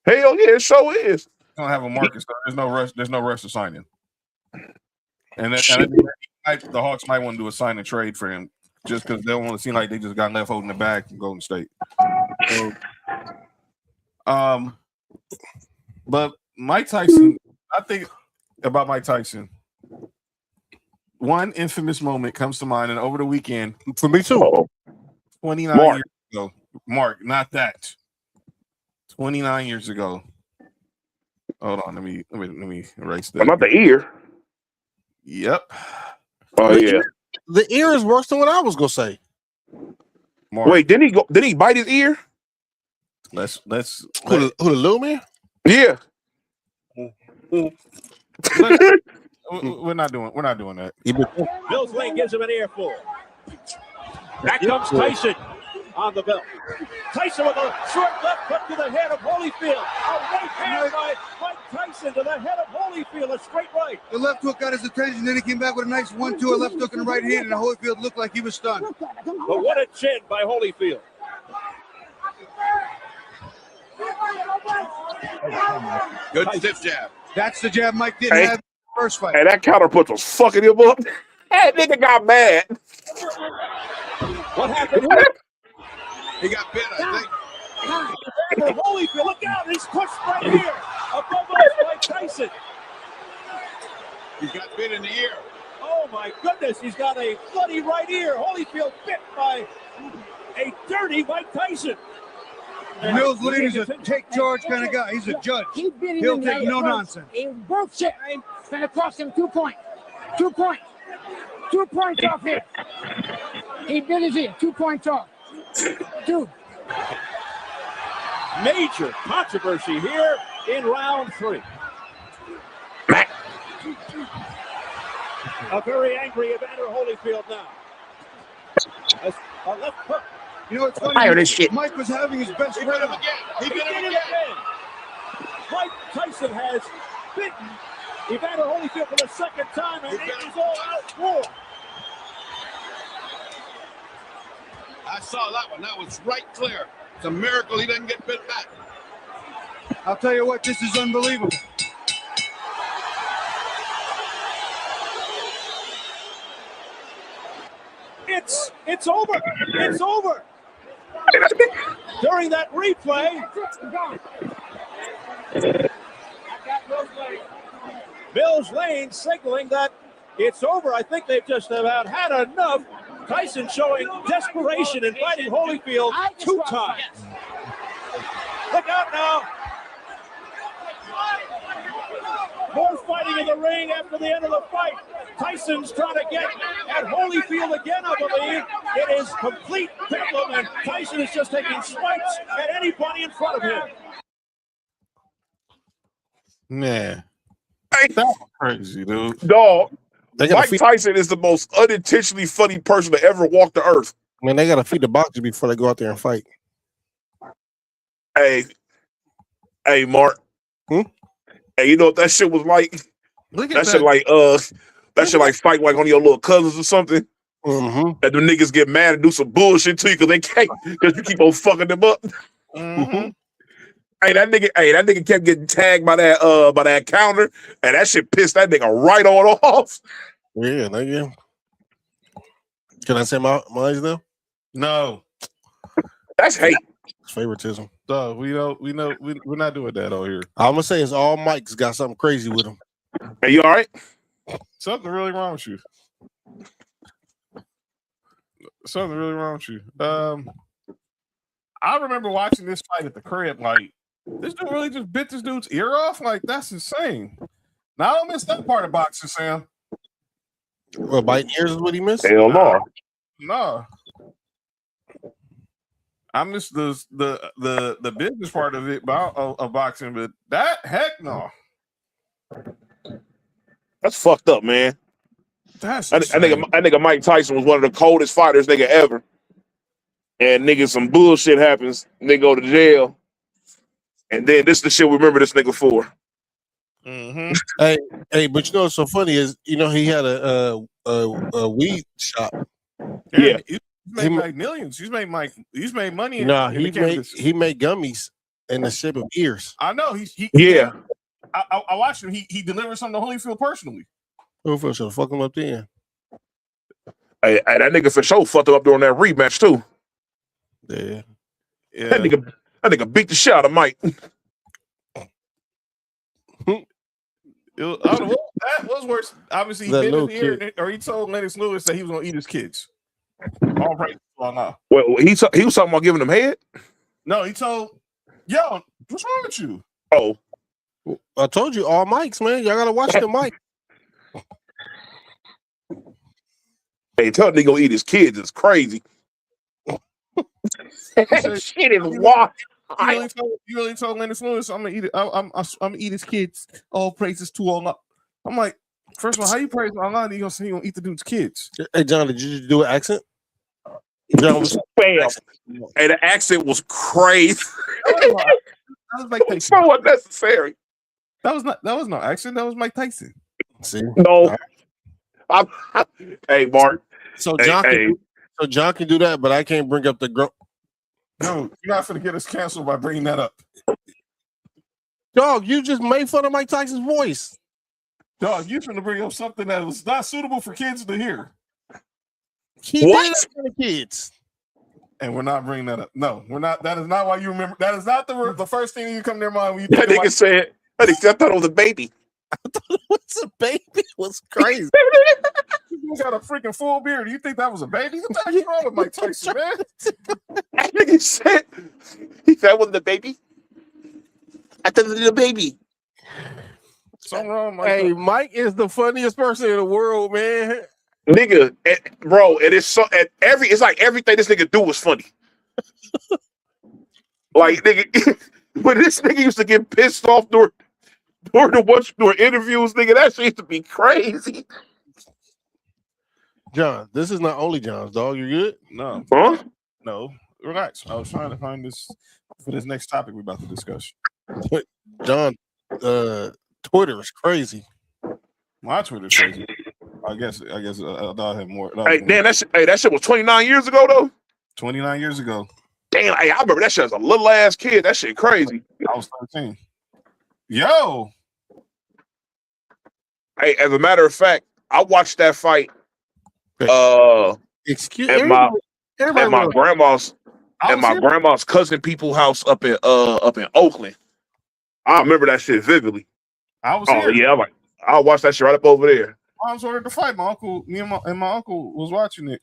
Hell yeah, it sure is. Don't have a market, so there's no rush. There's no rush to sign him. And the Hawks might want to do a sign and trade for him, just because they don't want to seem like they just got left holding the bag from Golden State. So, but Mike Tyson, I think about Mike Tyson. One infamous moment comes to mind, and over the weekend, for me too. 29 years ago, Mark, not that. 29 years ago. Hold on, let me erase that. Not the ear. Yep. Oh yeah. The ear is worse than what I was gonna say. Mark. Wait, did he bite his ear? Let's who the little man? Yeah. We're not doing that. Mills Lane gives him an earful. Back comes Tyson on the belt. Tyson with a short left hook to the head of Holyfield. A right hand by Mike Tyson to the head of Holyfield. A straight right. The left hook got his attention. Then he came back with a nice 1-2, a left hook in the right hand, and Holyfield looked like he was stunned. But what a chin by Holyfield. Good stiff jab. That's the jab Mike didn't have in the first fight. Hey, that counterpunch was fucking him up. That nigga got mad. What happened here? He got bit, I think. Holyfield, look out! He's pushed right here. Above us, Mike Tyson. He's got bit in the ear. Oh my goodness, he's got a bloody right ear. Holyfield bit by a dirty Mike Tyson. Mills Lane is a take charge kind of guy. He's a judge. He'll take no nonsense. He broke shit. I'm going to cost him 2 points. 2 points. 2 points off here. He bit his ear. 2 points off. Dude. Major controversy here in round 3. A very angry Evander Holyfield now. A left hook. You know what's funny? Mike was having his best round. He did it again. Mike Tyson has bitten Evander Holyfield for the second time, and it is all out war. I saw that one. That was right clear. It's a miracle he didn't get bit back. I'll tell you what, this is unbelievable. It's over. It's over. During that replay, Mills Lane signaling that it's over. I think they've just about had enough. Tyson showing desperation in fighting Holyfield 2 times. Look out now. More fighting in the ring after the end of the fight. Tyson's trying to get at Holyfield again, I believe. It is complete bedlam, and Tyson is just taking swipes at anybody in front of him. Man, Hey, that's crazy, dude. dog, They gotta Mike feed, Tyson is the most unintentionally funny person to ever walk the earth. man, they gotta feed the boxers before they go out there and fight. Hey, Mark. Hmm? Hey, you know what that shit was like? Look at That that. shit like that shit like fight like one of your little cousins or something. Mm-hmm. And the niggas get mad and do some bullshit to you because they can't, because you keep on fucking them up. Mhm. Hey, that nigga kept getting tagged by that counter, and that shit pissed that nigga right on off. Yeah, nigga. Can I say mine now? No, That's hate. It's favoritism. dog. We're not doing that over here. I'm gonna say it's all Mike's got something crazy with him. Hey, you all right? Something really wrong with you. Something really wrong with you. I remember watching this fight at the crib. Like, this dude really just bit this dude's ear off. Like, that's insane. Now I don't miss that part of boxing, Sam. Well, biting ears is what he missed. Hell no. No, I miss the business part of it of boxing, but that heck no. That's fucked up, man. That's I think Mike Tyson was one of the coldest fighters nigga ever. And nigga, some bullshit happens. Nigga go to jail. And then this the shit we remember this nigga for. Mm-hmm. Hey, but you know what's so funny is he had a weed shop. Yeah. He's made like millions. He's made money. No, in the cannabis. he made gummies in the shape of ears. I know he Yeah. I watched him. He delivered something to Holyfield personally. Holyfield should have fucked him up then. Hey, that nigga for sure fucked him up during that rematch too. Yeah. That nigga beat the shit out of Mike. That was worse. Obviously, he That bit little his ear, kid. or he told Lennox Lewis that he was gonna eat his kids. All right, well, no. Well, he was talking about giving him head. No, he told, yo, what's wrong with you? Oh, I told you all mics, man. Y'all gotta watch the mic. hey, tell nigga gonna eat his kids. It's crazy. That shit is wild. You really told Lennox Lewis I'm gonna eat it. I'm gonna eat his kids. All praises to Allah. I'm like, first of all, how you praise Allah? And you gonna say you gonna eat the dude's kids? Hey, John, did you do an accent? John, Bam. Hey, the accent was crazy. That was Mike Tyson. So unnecessary. That was no accent. That was Mike Tyson. see. No. Hey, Mark. So Hey, John, hey. John can do that, but I can't bring up the girl. No, you're not gonna get us canceled by bringing that up. Dog, you just made fun of Mike Tyson's voice. Dog, you're gonna bring up something that was not suitable for kids to hear. He What? did it for the kids. And we're not bringing that up. No, we're not. That is not why you remember. That is not the first thing you come to your mind when you That think nigga said, I thought it was a baby. What's a baby? What's crazy? You got a freaking full beard. Do you think that was a baby? What the heck is wrong with Mike Tyson, man? That nigga said, he said it wasn't a baby. I thought it was a baby. Something wrong, Mike. Hey, Mike is the funniest person in the world, man. Nigga, bro, it is so it's like everything this nigga do was funny. Like nigga, when this nigga used to get pissed off during interviews, nigga, that shit used to be crazy. John, this is not only John's, dog. You good? No, Huh? no. Relax. I was trying to find this for this next topic we're about to discuss. John, Twitter is crazy. My Twitter's crazy. I guess I'll have more. Hey, damn, that shit was 29 years ago though. 29 years ago. Damn, hey, I remember that shit as a little ass kid. That shit crazy. I was 13. Yo. Hey, as a matter of fact, I watched that fight. Excuse At my grandma's I at was my here. grandma's cousin people's house up in Oakland. I remember that shit vividly. I was Oh here. yeah, I'll watch that shit right up over there. I was ordered to fight. My uncle, me and my uncle was watching it.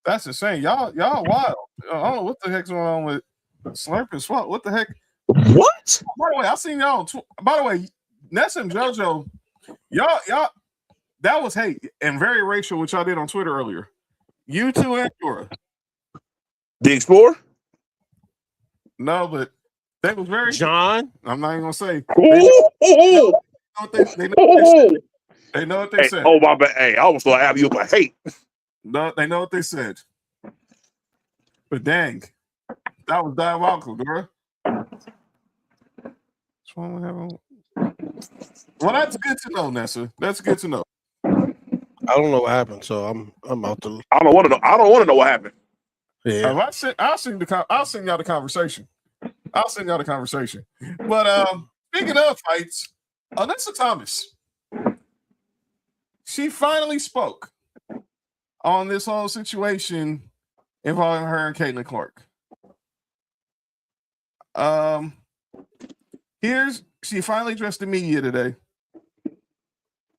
That's insane. Y'all wild. I don't know what the heck's going on with Slurp and Swap. What the heck? What? By the way, I seen y'all. By the way, Ness and JoJo Y'all, that was hate and very racial, which y'all did on Twitter earlier. You two and Dora. The Explorer? No, but that was very John. I'm not even gonna say. Ooh. They know what they said. Oh my bad. Hey, I almost thought Abby was like hate. No, they know what they said. But dang, that was diabolical, Dora. Well, that's good to know, Nessa. That's good to know. I don't know what happened, so I'm out to. I don't want to know. I don't want to know what happened. Yeah. I'll send y'all the conversation. I'll send y'all the conversation. But speaking of fights, Alyssa Thomas, she finally spoke on this whole situation involving her and Caitlin Clark. She finally addressed the media today.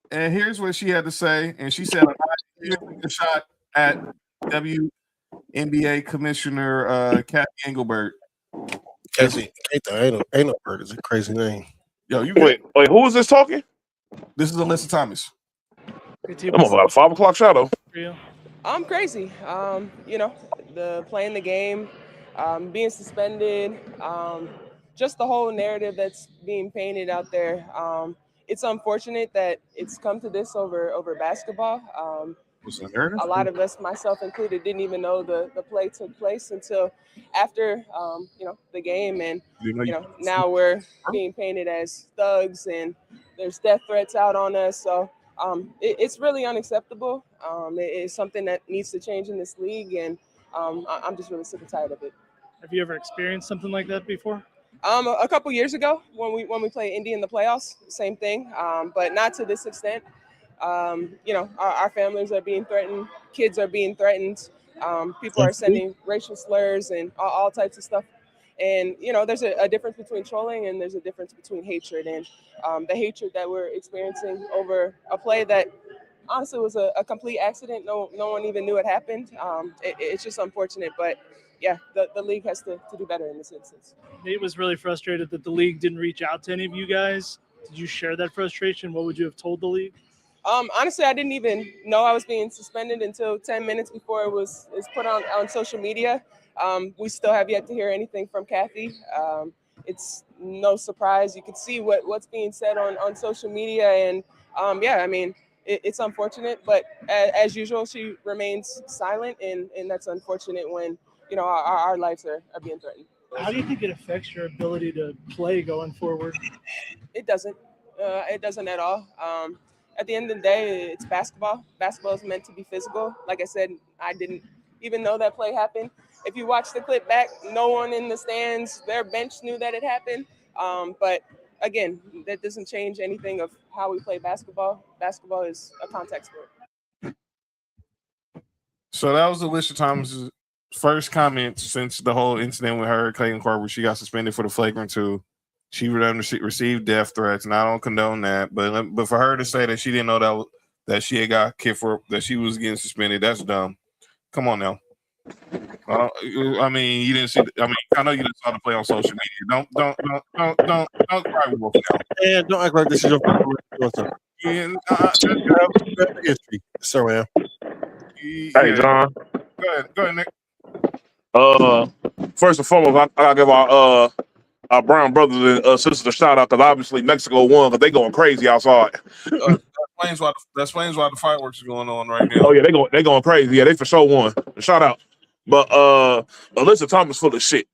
And here's what she had to say. And she said, I'm not taking a shot at WNBA Commissioner Kathy Engelbert. Cassie, ain't no bird. It's a crazy name. Yo, you wait, who is this talking? This is Alyssa Thomas. I'm on about a 5 o'clock shadow. I'm crazy. The playing the game, being suspended, just the whole narrative that's being painted out there. It's unfortunate that it's come to this over basketball. A lot of us, myself included, didn't even know the play took place until after the game, and now we're being painted as thugs, and there's death threats out on us. So it's really unacceptable. It's something that needs to change in this league, and I'm just really sick and tired of it. Have you ever experienced something like that before? A couple years ago when we played Indy in the playoffs, same thing, but not to this extent. Our families are being threatened, kids are being threatened, people are sending racial slurs and all types of stuff. And, there's a difference between trolling and there's a difference between hatred. And the hatred that we're experiencing over a play that honestly was a complete accident. No one even knew it happened. It's just unfortunate, but yeah, the league has to do better in this instance. Nate was really frustrated that the league didn't reach out to any of you guys. Did you share that frustration? What would you have told the league? Honestly, I didn't even know I was being suspended until 10 minutes before it was put on social media. We still have yet to hear anything from Kathy. It's no surprise. You can see what's being said on social media. And it's unfortunate, but as usual, she remains silent. And that's unfortunate when, our lives are being threatened. How do you think it affects your ability to play going forward? It doesn't. It doesn't at all. At the end of the day, it's basketball. Basketball is meant to be physical. Like I said, I didn't even know that play happened. If you watch the clip back, no one in the stands, their bench knew that it happened. But again, that doesn't change anything of how we play basketball. Basketball is a contact sport. So that was Alyssa Thomas's first comment since the whole incident with her, Caitlin Clark, where she got suspended for the Flagrant 2. She received death threats, and I don't condone that. But for her to say that she didn't know that she had got kicked for that she was getting suspended, that's dumb. Come on now. You didn't see. I know you didn't saw the play on social media. Don't cry wolf now. And don't act like this is your first. History, sir, man. Hey, John. Go ahead, Nick. First and foremost, I gotta give our brown brothers and sisters a shout out because obviously Mexico won, but they going crazy outside. That explains why the fireworks are going on right now. Oh yeah, they going crazy. Yeah, they for sure won. Shout out. But Alyssa Thomas full of shit.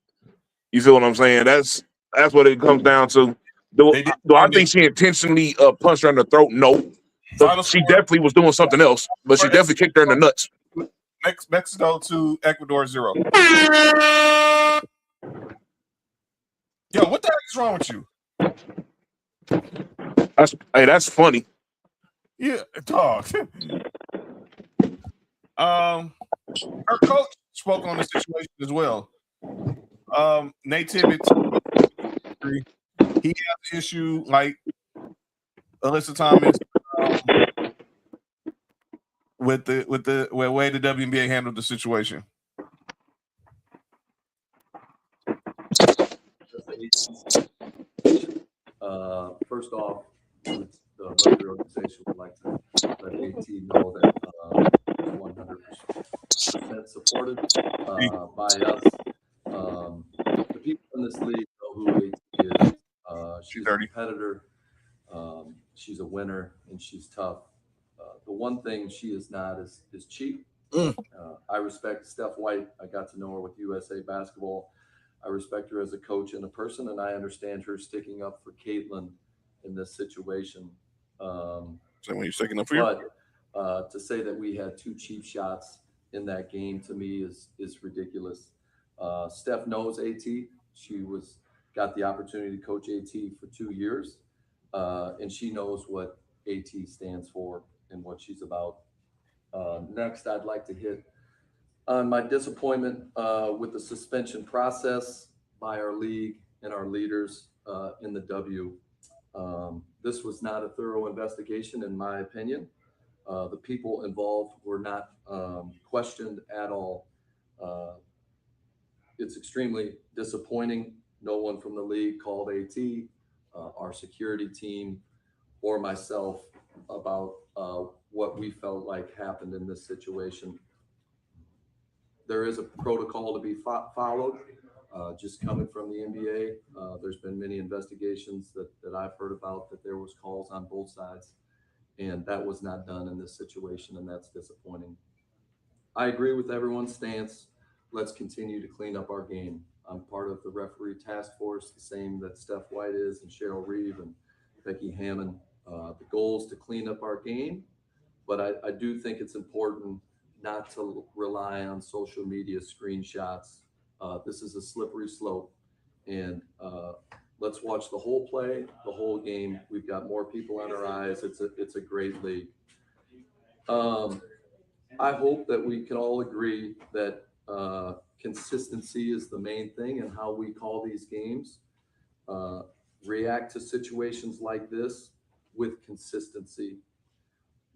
You feel what I'm saying? That's what it comes down to. Do I think she intentionally punched her in the throat? No. But she definitely was doing something else. But she definitely kicked her in the nuts. Mexico to Ecuador 0. Yo, what the heck is wrong with you? That's funny. Yeah, dog. Her coach spoke on the situation as well. Nate Tibbetts, he has an issue like Alyssa Thomas with the way the WNBA handled the situation. First off, the supported by us. The people in this league know who AT is. She's a competitor. She's a winner, and she's tough. The one thing she is not is cheap. I respect Steph White. I got to know her with USA Basketball. I respect her as a coach and a person, and I understand her sticking up for Caitlin in this situation. So when you're sticking up for you? But to say that we had 2 cheap shots in that game to me is ridiculous. Steph knows AT. She got the opportunity to coach AT for 2 years, and she knows what AT stands for and what she's about. Next, I'd like to hit on my disappointment with the suspension process by our league and our leaders in the W. This was not a thorough investigation, in my opinion. The people involved were not questioned at all. It's extremely disappointing. No one from the league called AT, our security team, or myself about what we felt like happened in this situation. There is a protocol to be followed. Just coming from the NBA, there's been many investigations that I've heard about that there was calls on both sides, and that was not done in this situation, and that's disappointing. I agree with everyone's stance. Let's continue to clean up our game. I'm part of the referee task force, the same that Steph White is, and Cheryl Reeve and Becky Hammond. The goal is to clean up our game, but I do think it's important not to rely on social media screenshots. This is a slippery slope, and let's watch the whole play, the whole game. We've got more people on our eyes. It's a great league. I hope that we can all agree that consistency is the main thing in how we call these games. React to situations like this with consistency.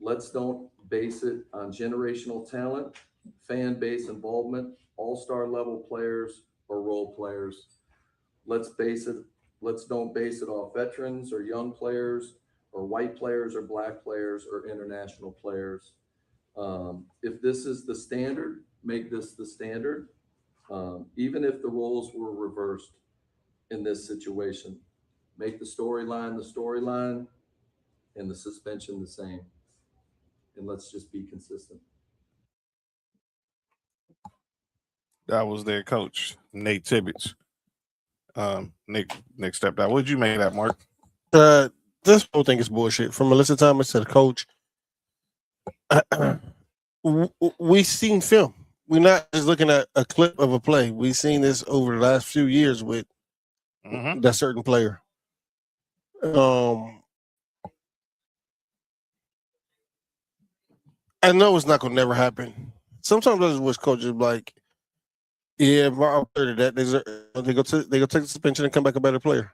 Let's don't base it on generational talent, fan base involvement, all-star level players, or role players. Let's don't base it off veterans or young players or white players or black players or international players. If this is the standard, make this the standard. Even if the roles were reversed in this situation, make the storyline and the suspension the same. And let's just be consistent. That was their coach, Nate Tibbetts. Nick stepped out. What did you make of that, Mark? This whole thing is bullshit. From Alyssa Thomas to the coach, we've seen film. We're not just looking at a clip of a play. We've seen this over the last few years with that certain player. I know it's not gonna never happen. Sometimes I just wish coaches like, yeah, if I'm player to that, they go take the suspension and come back a better player.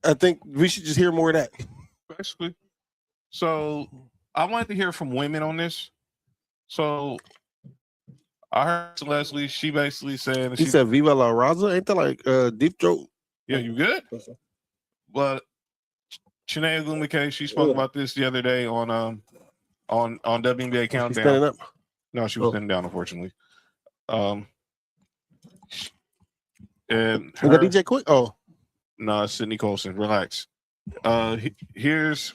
I think we should just hear more of that. Basically. So I wanted to hear from women on this. So I heard Leslie, she basically said She said Viva La Raza. Ain't that like deep throat? Yeah, you good? But Chiney Ogwumike, she spoke about this the other day on WNBA Countdown. Standing up? No, she was standing down, unfortunately. And you got DJ Quick? Oh. No, Sydney Colson. Relax. Here's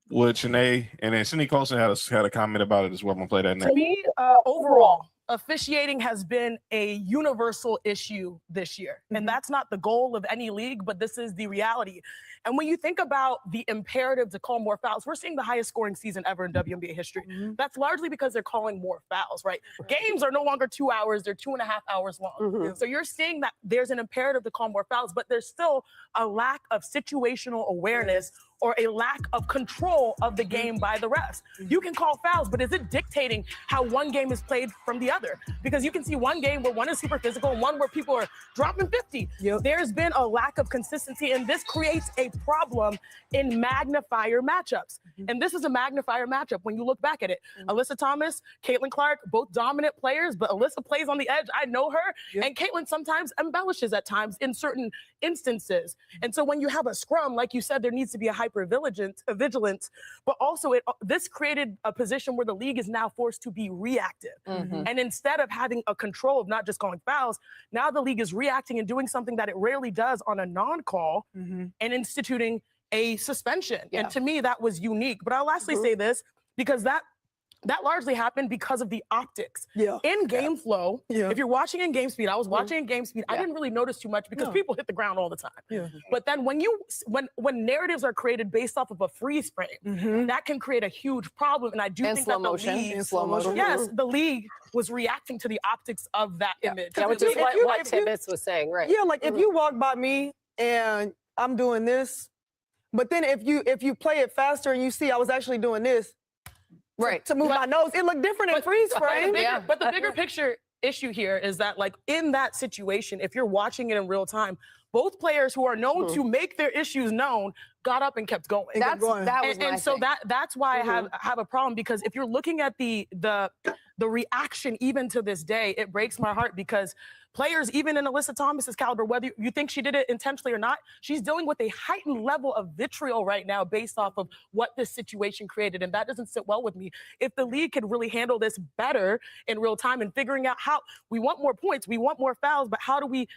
what Chiney, and then Sydney Colson had a comment about it as well. I'm gonna play that next. To me, overall, officiating has been a universal issue this year. And that's not the goal of any league, but this is the reality. And when you think about the imperative to call more fouls, we're seeing the highest scoring season ever in WNBA history. That's largely because they're calling more fouls, right? Games are no longer 2 hours, they're 2.5 hours long. So you're seeing that there's an imperative to call more fouls, but there's still a lack of situational awareness or a lack of control of the game by the refs. You can call fouls, but is it dictating how one game is played from the other? Because you can see one game where one is super physical and one where people are dropping 50. There's been a lack of consistency, and this creates a problem in magnifier matchups. And this is a magnifier matchup when you look back at it. Alyssa Thomas, Caitlin Clark, both dominant players, but Alyssa plays on the edge. I know her. And Caitlin sometimes embellishes at times in certain instances. And so when you have a scrum, like you said, there needs to be a high hyper vigilant, but also this created a position where the league is now forced to be reactive. And instead of having a control of not just calling fouls, now the league is reacting and doing something that it rarely does on a non-call and instituting a suspension. And to me, that was unique. But I'll lastly say this, because that largely happened because of the optics. In game flow, if you're watching in game speed, I was watching in game speed, I didn't really notice too much because people hit the ground all the time. But then when narratives are created based off of a freeze frame, that can create a huge problem. And I do think that the league, yes, the league was reacting to the optics of that image. Yeah, which is what Tibbetts was saying, right? Yeah, like if you walk by me and I'm doing this, but then if you play it faster and you see I was actually doing this, to move my nose, it looked different in freeze frame. But the bigger picture issue here is that, like, in that situation, if you're watching it in real time, both players who are known to make their issues known got up and kept going. That was and so that's why I have a problem, because if you're looking at the reaction even to this day, it breaks my heart, because players, even in Alyssa Thomas's caliber, whether you think she did it intentionally or not, she's dealing with a heightened level of vitriol right now based off of what this situation created. And that doesn't sit well with me. If the league could really handle this better in real time and figuring out how we want more points, we want more fouls, but how do we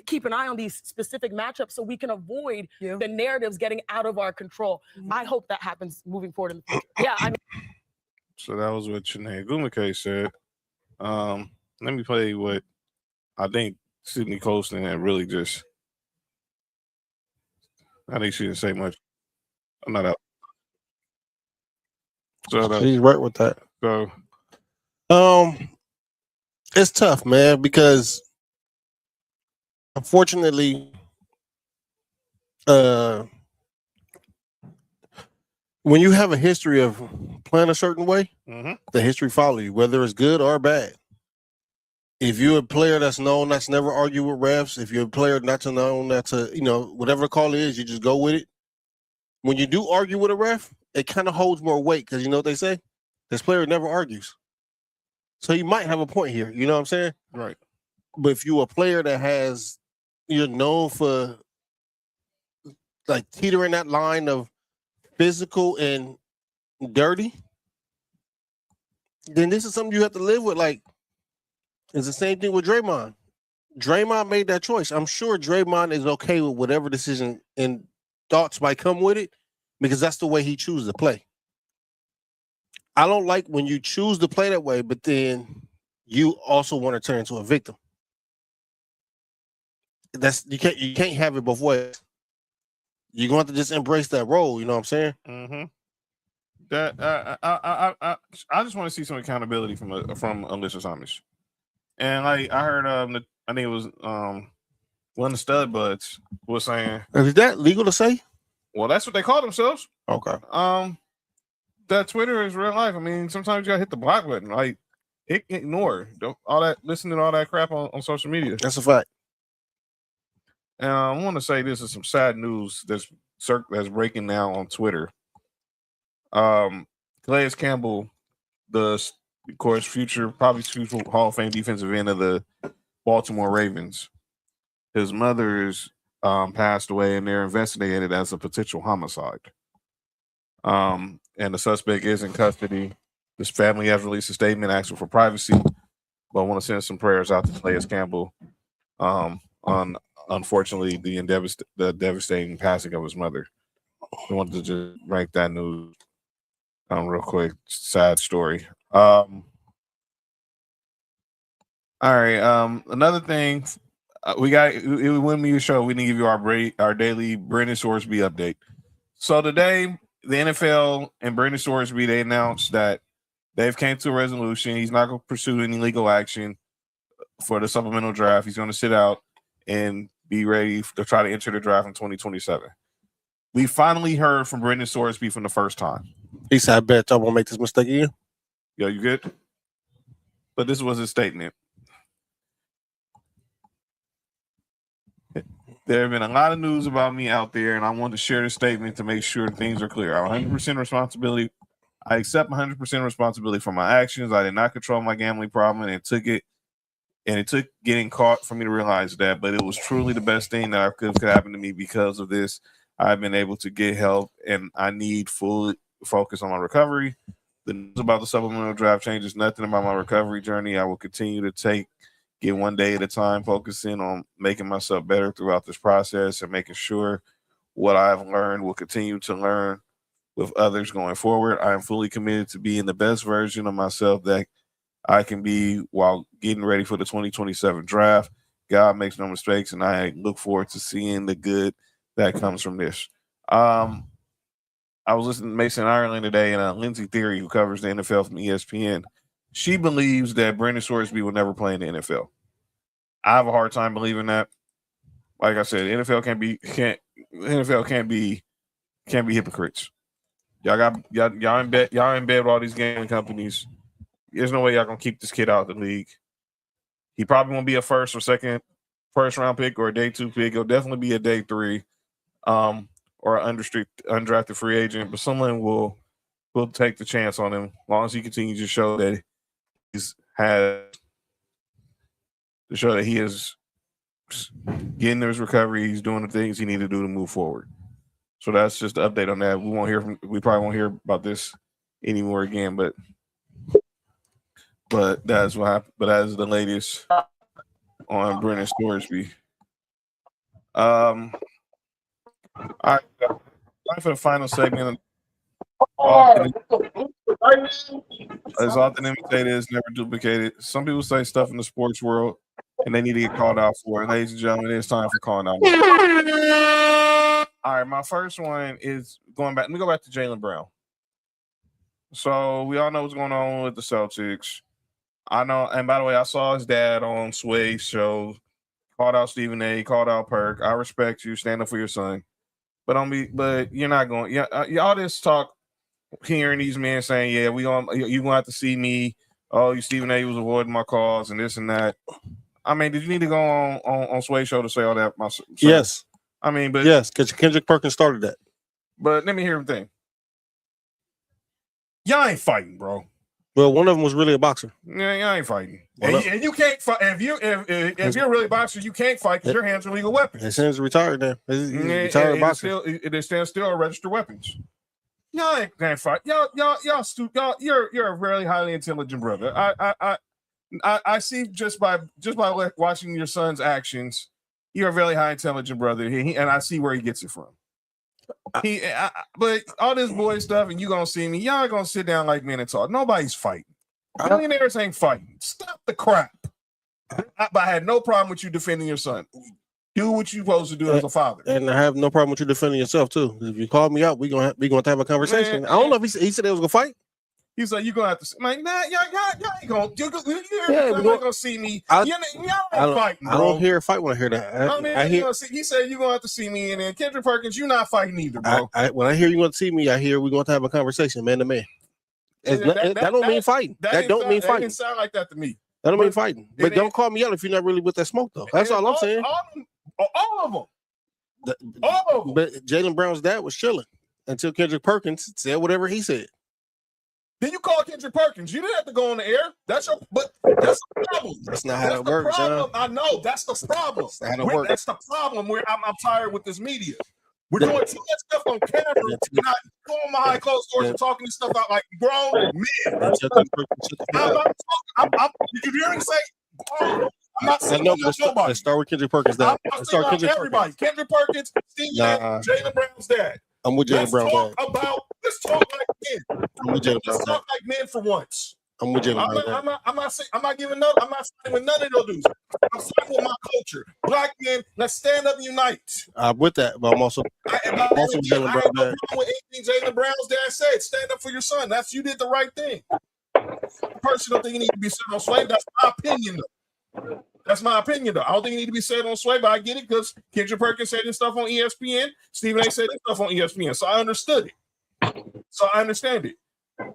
keep an eye on these specific matchups so we can avoid the narratives getting out of our control? I hope that happens moving forward in the future. Yeah, I mean. So that was what Chiney Gumake said. Let me play what I think Sydney Colston had really just. I think she didn't say much. I'm not out. So he's right with that. So, it's tough, man, because unfortunately, when you have a history of playing a certain way, the history follows you, whether it's good or bad. If you're a player that's known that's never argue with refs, if you're a player that's known that's whatever the call is, you just go with it. When you do argue with a ref, it kind of holds more weight, because you know what they say? This player never argues. So you might have a point here. You know what I'm saying? Right. But if you're a player that you're known for like teetering that line of physical and dirty, then this is something you have to live with. Like, it's the same thing with Draymond. Draymond made that choice. I'm sure Draymond is okay with whatever decision and thoughts might come with it, because that's the way he chooses to play. I don't like when you choose to play that way, but then you also want to turn into a victim. You can't have it both ways. You're going to have to just embrace that role. You know what I'm saying? That I just want to see some accountability from Alyssa Thomas. And like I heard, I think it was one of the stud buds was saying, is that legal to say? Well, that's what they call themselves. Okay. That Twitter is real life. I mean, sometimes you gotta hit the block button. Like, ignore all that, listening to all that crap on social media. That's a fact. And I want to say this is some sad news that's breaking now on Twitter. Calais Campbell, of course, future Hall of Fame defensive end of the Baltimore Ravens. His mother's passed away, and they're investigating it as a potential homicide. And the suspect is in custody. This family has released a statement asking for privacy, but I want to send some prayers out to Calais Campbell on unfortunately the devastating passing of his mother. I wanted to just break that news real quick. Sad story. All right. Another thing, we got when we show we didn't give you our daily Brandon Sorsby update. So today, the NFL and Brandon Sorsby, they announced that they've came to a resolution. He's not going to pursue any legal action for the supplemental draft. He's going to sit out and be ready to try to enter the draft in 2027. We finally heard from Brandon Sorsby for the first time. He said, I bet y'all won't make this mistake again. Yo, you good? But this was his statement. There have been a lot of news about me out there, and I want to share this statement to make sure things are clear. I accept 100% responsibility for my actions. I did not control my gambling problem, and it took getting caught for me to realize that. But it was truly the best thing that could happen to me because of this. I've been able to get help, and I need full focus on my recovery. The news about the supplemental draft changes nothing about my recovery journey. I will continue to get one day at a time, focusing on making myself better throughout this process and making sure what I've learned will continue to learn with others going forward. I am fully committed to being the best version of myself that I can be while getting ready for the 2027 draft. God makes no mistakes, and I look forward to seeing the good that comes from this. I was listening to Mason Ireland today, and Lindsay Theory, who covers the NFL from ESPN, she believes that Brandon Sorsby will never play in the NFL. I have a hard time believing that. Like I said, NFL can't be hypocrites. Y'all in bed with all these gaming companies. There's no way y'all gonna keep this kid out of the league. He probably won't be a first round pick or a day 2 pick. He'll definitely be a day 3. Or an undrafted free agent, but someone will take the chance on him as long as he continues to show that he is getting his recovery. He's doing the things he needs to do to move forward. So that's just the update on that. We probably won't hear about this anymore again, but that's what happened. But that is the latest on Brandon Sorsby. All right, time for the final segment. As often imitated is never duplicated. Some people say stuff in the sports world, and they need to get called out for it. Ladies and gentlemen, it's time for calling out. All right, my first one is going back. Let me go back to Jaylen Brown. So we all know what's going on with the Celtics. I know, and by the way, I saw his dad on Sway's show. Called out Stephen A. Called out Perk. I respect you. Stand up for your son. But you're not going. Yeah, y'all just talk. Hearing these men saying, "Yeah, you gonna have to see me." Oh, you Stephen A. was avoiding my calls and this and that. I mean, did you need to go on Sway show to say all that? Yes. I mean, but yes, because Kendrick Perkins started that. But let me hear the thing. Y'all ain't fighting, bro. Well, one of them was really a boxer. Yeah, y'all ain't fighting. And you can't fight if you're really a boxer, you can't fight because your hands are legal weapons. His hands are retired now. He's retired boxer. They're still registered weapons. Y'all ain't gonna fight. Y'all, you're a very highly intelligent brother. I see just by watching your son's actions, you're a very high intelligent brother, and I see where he gets it from. But all this boy stuff, and you gonna see me. Y'all gonna sit down like men and talk. Nobody's fighting. Millionaires ain't fighting. Stop the crap. But I had no problem with you defending your son. Do what you're supposed to do as a father. And I have no problem with you defending yourself too. If you call me out, we're gonna have a conversation. Man, I don't know if he said they was gonna fight. He's like, you're gonna have to. Like, nah, y'all ain't gonna see me. Y'all ain't fighting, bro. I don't hear a fight when I hear that. He said you're gonna have to see me, and then Kendrick Perkins, you're not fighting either, bro. When I hear you want to see me, I hear we're going to have a conversation, man to man. That don't mean fighing. That don't mean fighting. That didn't sound like that to me. That don't mean fighting. But don't call me out if you're not really with that smoke, though. That's all I'm saying. All of them. But Jaylen Brown's dad was chilling until Kendrick Perkins said whatever he said. Then you call Kendrick Perkins. You didn't have to go on the air. That's the problem. That's not how it works, John. I know. That's the problem. That's not how it works. That's the problem. I'm tired with this media. We're doing too much stuff on camera. We're not going behind closed doors and talking this stuff out like grown men. Did you hear me say? I'm not saying nobody. Let's start with Kendrick Perkins. I'm saying everybody. Kendrick Perkins, Stephen A., Jaylen Brown's dad. I'm with Jaylen Brown. Let's talk like men. Let's talk like men for once. I'm with Jaylen Brown. I'm not siding with none of those dudes. I'm siding with my culture. Black men, let's stand up and unite. I'm with that, but I'm also with Jaylen Brown. What Jaylen Brown's dad said, stand up for your son. You did the right thing. Personally, think you need to be said on Sway. That's my opinion, though. I don't think it need to be said on Sway, but I get it because Kendrick Perkins said this stuff on ESPN. Stephen A. said this stuff on ESPN, so I understood it. So I understand it.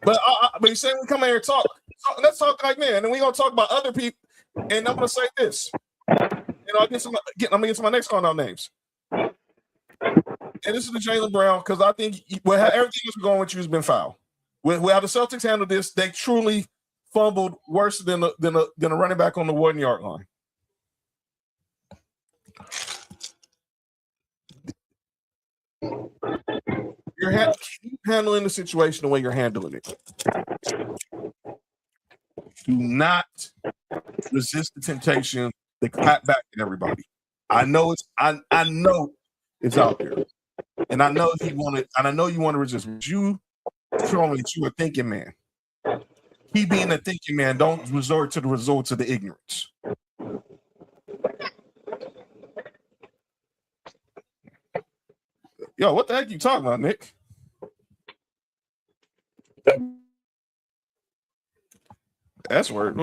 But he's saying we come here and talk. So let's talk like men, and we're gonna talk about other people. And I'm gonna say this. And I'm gonna get to my next call out names. And this is the Jaylen Brown because I think everything that's going with you has been foul. With how the Celtics handled this, they truly fumbled worse than a running back on the 1 yard line. Keep handling the situation the way you're handling it. Do not resist the temptation to clap back at everybody. I know it's out there, and I know you want to resist. But you showing that you a thinking man. Keep being a thinking man. Don't resort to the results of the ignorance. Yo, what the heck you talking about, Nick? That's word.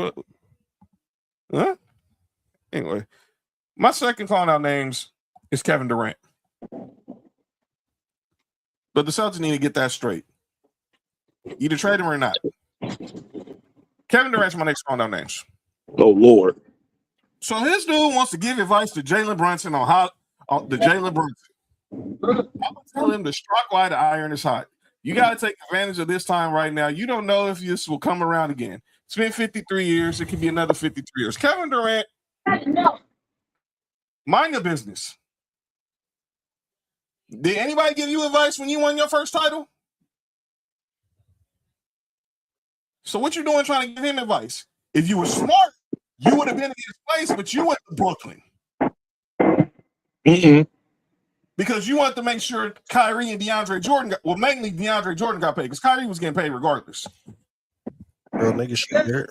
Huh? Anyway, my second calling out names is Kevin Durant. But the Celtics need to get that straight. Either trade him or not. Kevin Durant's my next calling out names. Oh, Lord. So his dude wants to give advice to Jalen Brunson on the Jalen Brunson. I'm going to tell him to strike while the iron is hot. You got to take advantage of this time right now. You don't know if this will come around again. It's been 53 years. It could be another 53 years. Kevin Durant, mind your business. Did anybody give you advice when you won your first title? So what you doing trying to give him advice? If you were smart, you would have been in his place, but you went to Brooklyn. Because you wanted to make sure Kyrie and DeAndre Jordan mainly DeAndre Jordan got paid because Kyrie was getting paid regardless. Bro, nigga shit there.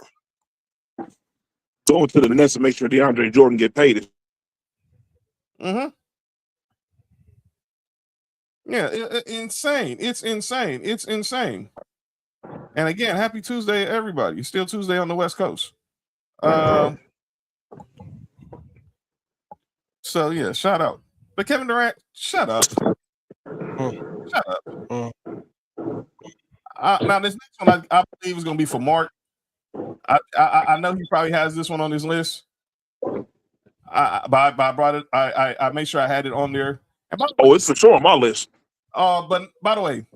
Going to the Nets to make sure DeAndre Jordan get paid. Yeah, insane. It's insane. It's insane. And again, happy Tuesday, everybody. It's still Tuesday on the West Coast. So yeah, shout out. But Kevin Durant, shut up. Shut up. Now this next one I believe is going to be for Mark. I know he probably has this one on his list. But I brought it. I made sure I had it on there. It's for sure on my list. But by the way,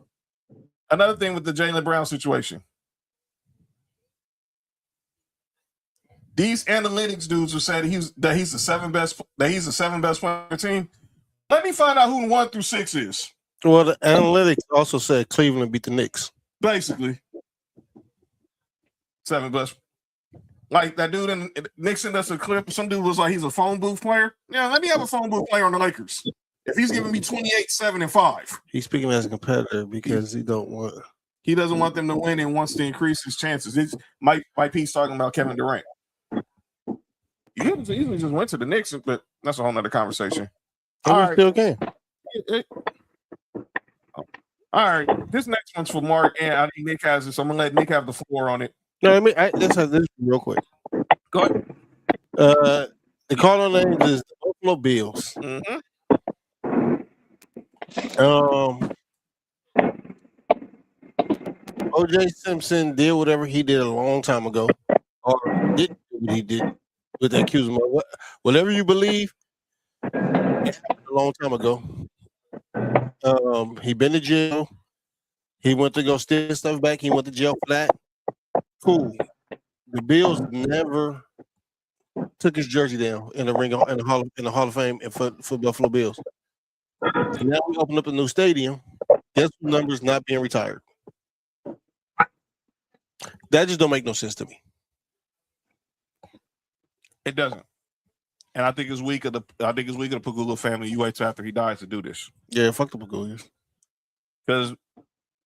another thing with the Jaylen Brown situation. These analytics dudes who said he's the seventh best player on the team. Let me find out who 1 through 6 is. Well, the analytics also said Cleveland beat the Knicks. Basically. 7 best. Like that dude in Nixon, that's a clip. Some dude was like he's a phone booth player. Yeah, let me have a phone booth player on the Lakers. If he's giving me 28, 7, and 5. He's speaking as a competitor because he doesn't want them to win and wants to increase his chances. It's Mike P's talking about Kevin Durant. He easily just went to the Knicks, but that's a whole nother conversation. All right. Still can. All right. This next one's for Mark, and I think Nick has it, so I'm gonna let Nick have the floor on it. No, let's have this real quick. Go ahead. The call on names is the Buffalo Bills. O.J. Simpson did whatever he did a long time ago, or didn't do what he did with that accusation. Whatever you believe, a long time ago. He been to jail. He went to go steal stuff back. He went to jail for that. Cool. The Bills never took his jersey down in the ring in the Hall of Fame for Buffalo Bills. Now we open up a new stadium. Guess what number's not being retired? That just don't make no sense to me. It doesn't. And I think it's weak of the Pagula family. You wait till after he dies to do this. Yeah, fuck the Pagulas. Because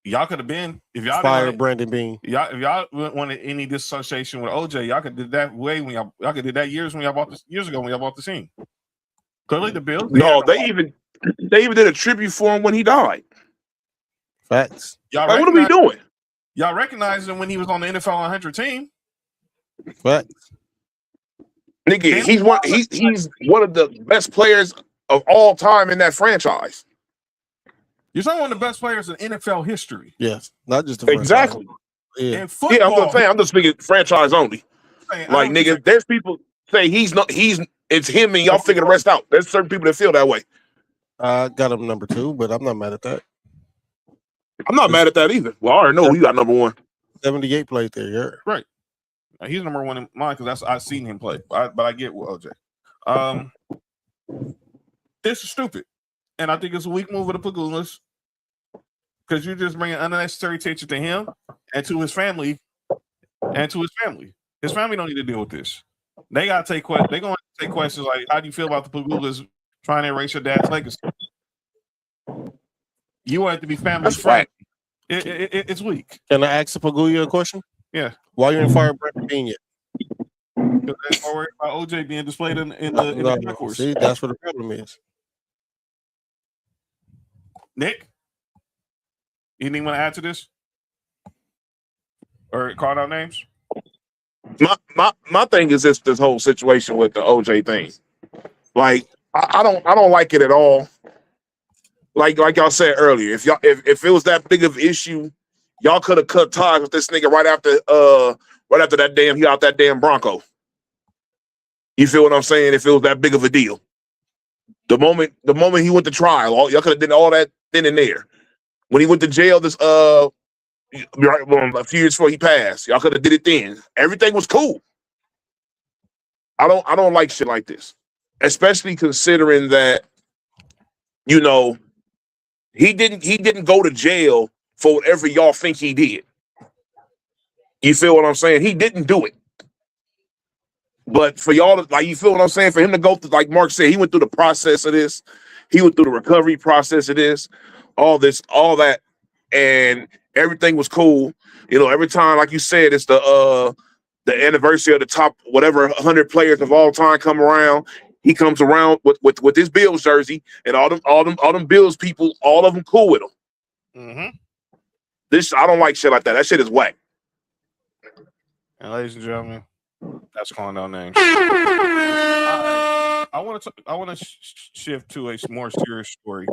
y'all could have been if y'all fired Brandon Bean. If y'all wanted any disassociation with OJ, y'all could did that way when y'all could did that years ago when y'all bought the team. Clearly the Bills. They even did a tribute for him when he died. Facts. Y'all what are we doing? Y'all recognized him when he was on the NFL 100 team. Facts. Nigga, he's one of the best players of all time in that franchise. You're talking one of the best players in NFL history. Yes, not just the exactly. Yeah. In football, I'm just speaking franchise only. Like nigga, there's people say it's him and y'all figure the rest out. There's certain people that feel that way. I got him number 2, but I'm not mad at that. I'm not mad at that either. Well, I already know who you got number 1. 78 played there, yeah. Right. He's number 1 in mine because I've seen him play. But I get OJ. This is stupid. And I think it's a weak move of the Pagulas because you're just bringing unnecessary attention to him and to his family His family don't need to deal with this. They gotta take They're going to take questions like, "How do you feel about the Pagulas trying to erase your dad's legacy?" You want it to be family friendly. It's weak. Can I ask the Pagula a question? Yeah. Why you didn't fire Brandon Bean yet? Because they're more worried about OJ being displayed in the concourse. See, that's what the problem is. Nick, anything want to add to this? Or call out names? My thing is this whole situation with the OJ thing. Like, I don't like it at all. Like y'all said earlier, if it was that big of an issue, y'all could have cut ties with this nigga right after that damn he out that damn Bronco. You feel what I'm saying? If it was that big of a deal, the moment he went to trial, y'all could have done all that then and there. When he went to jail, a few years before he passed, y'all could have did it then. Everything was cool. I don't like shit like this, especially considering that he didn't go to jail for whatever y'all think he did. You feel what I'm saying? He didn't do it. But for y'all to, you feel what I'm saying? For him to go through, like Mark said, he went through the process of this. He went through the recovery process of this, all that, and everything was cool. Every time, like you said, it's the anniversary of the top 100 players of all time come around. He comes around with his Bills jersey, and all them Bills people, all of them cool with him. Mm-hmm. I don't like shit like that. That shit is whack. And ladies and gentlemen, that's calling out names. I want to shift to a more serious story.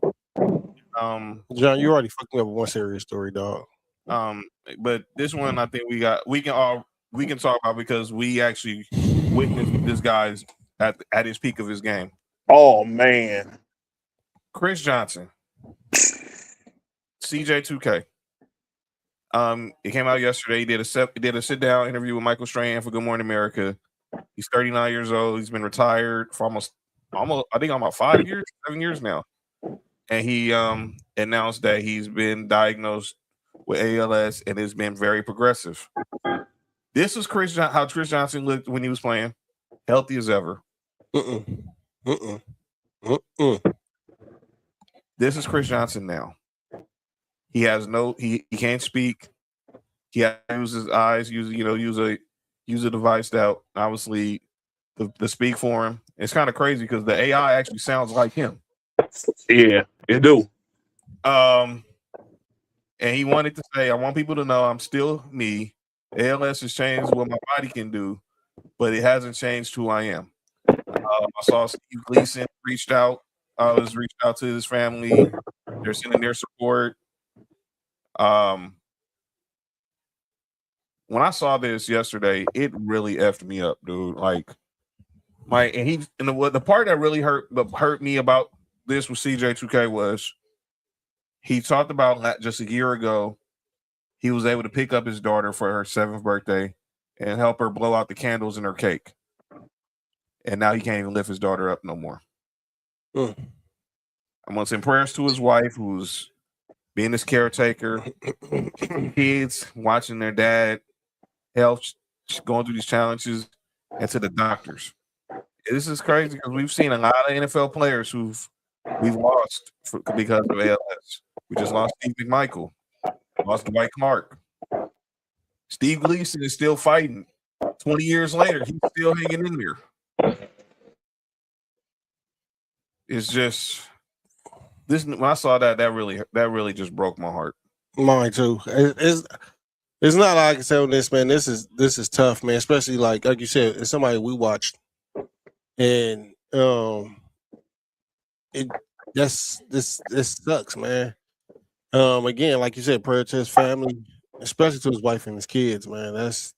John, you already fucked me up with one serious story, dog. But this one, I think we can talk about because we actually witnessed this guy's at his peak of his game. Oh man, Chris Johnson, CJ2K. It came out yesterday. He did a sit down interview with Michael Strahan for Good Morning America. He's 39 years old. He's been retired for almost I think almost 7 years now. And he announced that he's been diagnosed with ALS and it's been very progressive. This is how Chris Johnson looked when he was playing, healthy as ever. This is Chris Johnson now. He has he can't speak. He has to use his eyes, use a device that obviously to speak for him. It's kind of crazy because the AI actually sounds like him. Yeah, it do. And he wanted to say, I want people to know I'm still me. ALS has changed what my body can do, but it hasn't changed who I am. I saw Steve Gleason reached out to his family. They're sending their support. When I saw this yesterday, it really effed me up, dude. The part that really hurt me about this with CJ2K was he talked about just a year ago he was able to pick up his daughter for her 7th birthday and help her blow out the candles in her cake. And now he can't even lift his daughter up no more. I'm going to send prayers to his wife, who's being his caretaker, kids watching their dad health, going through these challenges, and to the doctors. This is crazy because we've seen a lot of NFL players we've lost because of ALS. We just lost Steve McMichael, lost Dwight Clark. Steve Gleason is still fighting. 20 years later, he's still hanging in there. It's just this. When I saw that really just broke my heart. Mine too. It's not like I can say on this, man. This is tough, man. Especially like you said, it's somebody we watched, and this sucks, man. Again, like you said, prayer to his family, especially to his wife and his kids, man. It's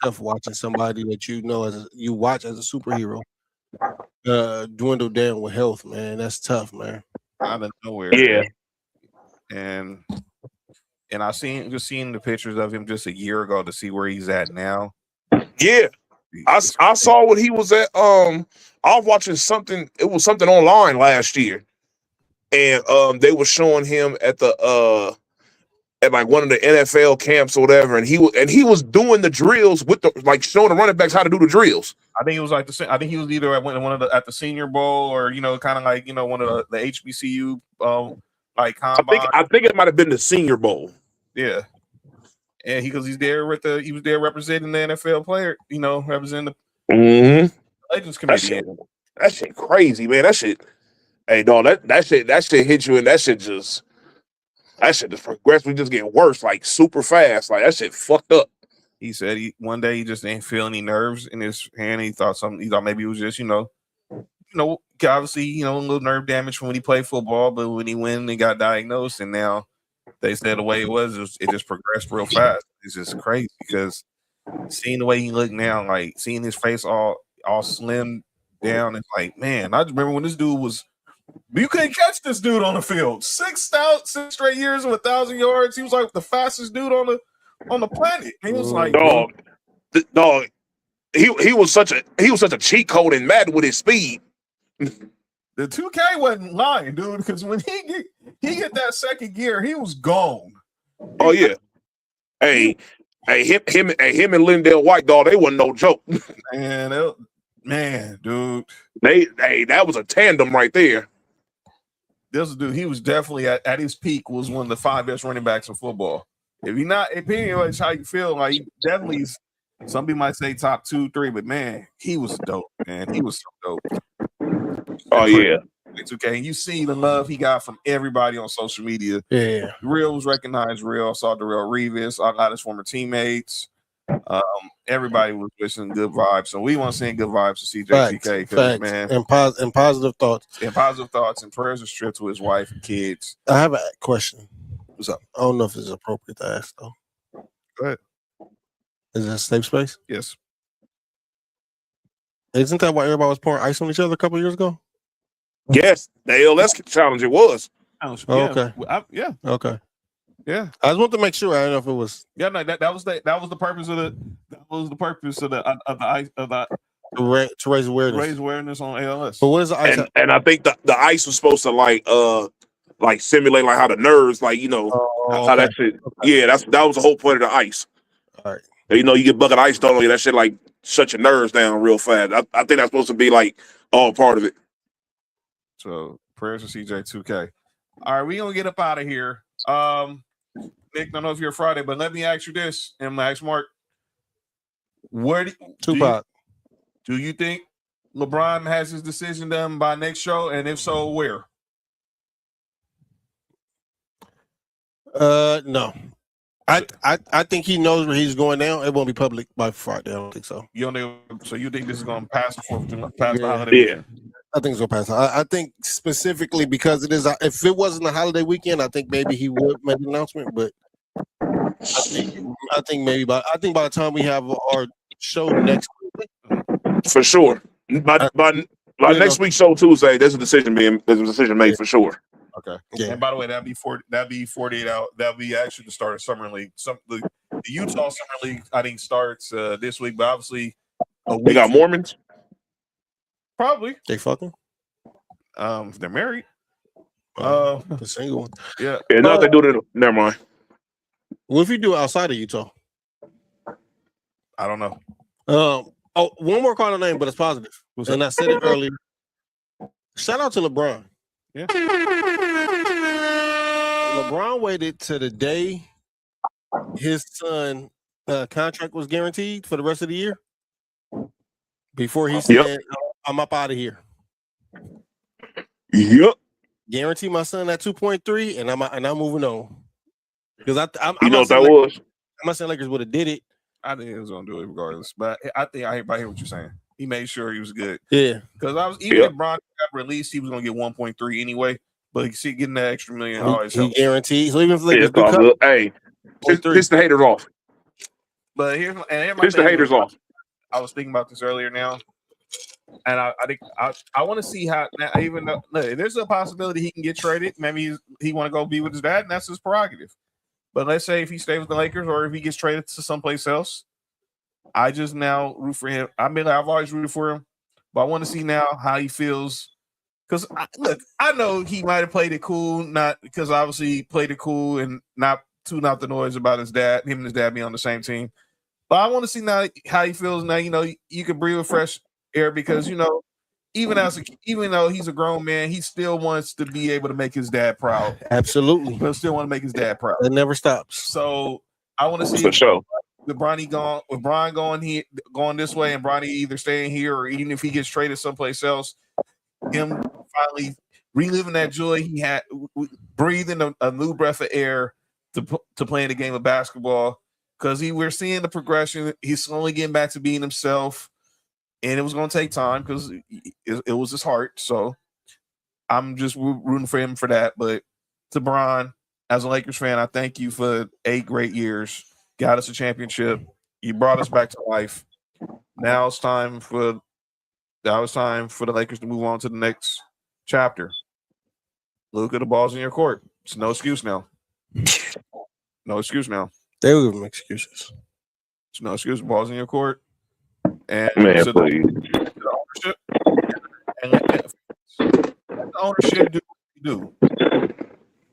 tough watching somebody that you watch as a superhero dwindle down with health, man. That's tough, man. Out of nowhere. Yeah. And I seen the pictures of him just a year ago to see where he's at now. Yeah. I saw what he was at. I was watching something. It was something online last year. and they were showing him at the at like one of the NFL camps or whatever, and he was doing the drills with the like showing the running backs how to do the drills. I think it was like I think he was either at one of the at the Senior Bowl or kind of like one of the HBCU like combine. I think it might have been the Senior Bowl. Yeah, and he's there with he was there representing the NFL player, representing the Legends Committee. That shit crazy, man. That shit. Hey, dog, that shit hit you, and that shit just progressively just getting worse, like super fast. Like that shit fucked up. He said one day he just didn't feel any nerves in his hand. He thought maybe it was just obviously a little nerve damage from when he played football, but when he went and got diagnosed, and now they said the way it just progressed real fast. It's just crazy because seeing the way he looked now, like seeing his face all slim down, it's like, man, I just remember when this dude was. You couldn't catch this dude on the field. 6 straight years of 1,000 yards. He was like the fastest dude on the planet. He was like, dog. He was such a cheat code in Madden with his speed. The 2K wasn't lying, dude, because when he hit that second gear, he was gone. Oh yeah. Hey, him and Lindell White, dog, they wasn't no joke. Man, dude. That was a tandem right there. This dude, he was definitely at his peak, was one of the 5 best running backs in football. If you're not, depending on how you feel, like he definitely, some people might say top 2, 3, but man, he was dope, man. He was so dope. Oh yeah. It's okay. And you see the love he got from everybody on social media. Yeah. Real was recognized real. I saw Darrell Revis, I got his former teammates. Everybody was wishing good vibes, so we want to send good vibes to CJ2K because man, and positive thoughts, and prayers are stripped to his wife and kids. I have a question. What's up? I don't know if it's appropriate to ask though. Go ahead. Is that safe space? Yes. Isn't that why everybody was pouring ice on each other a couple years ago? Yes, the ALS challenge it was. Okay. Yeah. Okay. Yeah, I just want to make sure. I don't know if it was. Yeah, no, that was the purpose of to raise awareness. Raise awareness on ALS. But what is the ice? And I think the ice was supposed to like simulate like how the nerves, like how that shit. Yeah, that was the whole point of the ice. All right. You get bucket of ice thrown on you, that shit like shut your nerves down real fast. I think that's supposed to be like all part of it. So prayers for CJ2K. All right, we gonna get up out of here. Nick, I don't know if you're Friday, but let me ask you this, and Max Mark. Tupac. Do you think LeBron has his decision done by next show? And if so, where? No. I think he knows where he's going now. It won't be public by Friday. I don't think so. So you think this is going to pass the holiday? Yeah. I think it's gonna pass. I think specifically because it is. If it wasn't a holiday weekend, I think maybe he would make an announcement. But I think by the time we have our show next week, for sure. By next week's show Tuesday, there's a decision made for sure. Okay. Yeah. And by the way, that'd be 48 out. That'll be actually the start of summer league. The Utah summer league I think starts this week, but obviously they got Mormons. Probably. They fucking? They're married. The single one. Yeah. Yeah, no, they do it. Never mind. What if you do it outside of Utah? I don't know. One more call name, but it's positive. And I said it earlier. Shout out to LeBron. Yeah. LeBron waited to the day his son contract was guaranteed for the rest of the year before he said, I'm up out of here. Yep. Guarantee my son at 2.3, and I'm moving on. Because I'm what that was. I'm not saying Lakers would have did it. I think he was gonna do it regardless. But I think I hear what you're saying. He made sure he was good. Yeah. Because if Bron got released, he was gonna get 1.3 anyway. But you see, getting that extra $1 million always he guaranteed. So even if Lakers hey, piss the haters off. But here's piss the haters off. I was thinking about this earlier now. And I think I want to see how now, even though there's a possibility he can get traded. Maybe he want to go be with his dad, and that's his prerogative. But let's say if he stays with the Lakers or if he gets traded to someplace else, I just now root for him. I've always rooted for him, but I want to see now how he feels Because look, I know he might have played it cool, not because obviously he played it cool and not tune out the noise about his dad, him and his dad being on the same team. But I want to see now how he feels now. You can breathe a fresh air because even though he's a grown man, he still wants to be able to make his dad proud. Absolutely, but still want to make his dad proud. It never stops. So I want to see for sure. with Bronny with Brian going this way, and Bronny either staying here or even if he gets traded someplace else, him finally reliving that joy he had, breathing a new breath of air to playing the game of basketball. Because we're seeing the progression. He's slowly getting back to being himself, and it was going to take time because it was his heart. So I'm just rooting for him for that. But to Bron, as a Lakers fan, I thank you for 8 great years. Got us a championship. You brought us back to life. Now it's time for the Lakers to move on to the next chapter. Luka, the ball's in your court. It's no excuse now. No excuse now. They will give him excuses. It's no excuse. Ball's in your court. And Man, so please. the ownership and let the ownership do what you do.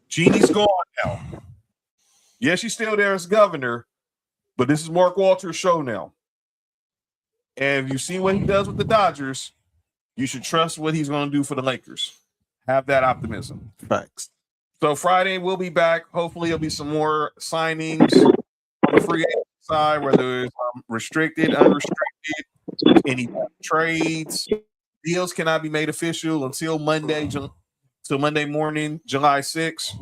Jeannie's gone now. Yes, she's still there as governor, but this is Mark Walter's show now. And if you see what he does with the Dodgers, you should trust what he's going to do for the Lakers. Have that optimism. Facts. So Friday we'll be back. Hopefully there'll be some more signings on the free agent side, whether it's restricted, unrestricted, any trades. Deals cannot be made official until Monday morning, July 6th,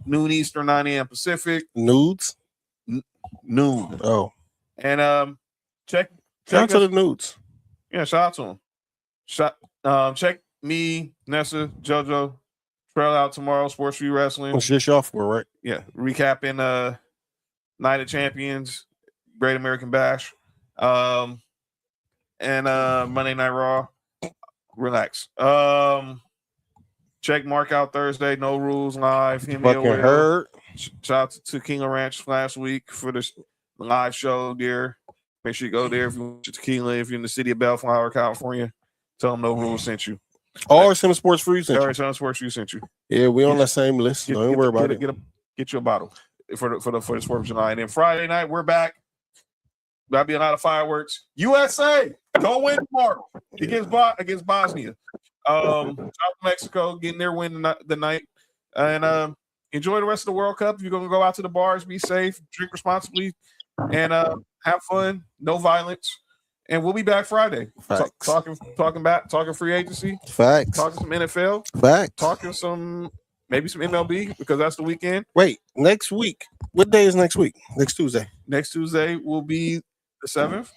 noon Eastern, 9 a.m. Pacific. Nudes? Noon. Oh. And check out to the nudes. Yeah, shout out to them. Check me, Nessa, JoJo, Trail out tomorrow, Sports for You Wrestling. What's this y'all for, right? Yeah. Recapping Night of Champions, Great American Bash. And Monday Night Raw. Relax. Check Mark out Thursday, No Rules Live. Fucking heard. Shout out to King of Ranch last week for this live show there. Make sure you go there if you want your tequila. If you're in the city of Bellflower, California, tell them No Rules sent you. Or some Sports for You sent you. Or some Sports for You sent you. Yeah, we on that same list. Don't worry about it. Get you a bottle for the 4th of July. And then Friday night, we're back. That'll be a lot of fireworks. USA, go win tomorrow against Bosnia. South Mexico getting their win the night. And enjoy the rest of the World Cup. If you're gonna go out to the bars, be safe, drink responsibly, and have fun. No violence. And we'll be back Friday. Talking free agency. Facts. Talking some NFL. Facts. Talking maybe some MLB because that's the weekend. Wait, next week. What day is next week? Next Tuesday. Next Tuesday will be the 7th.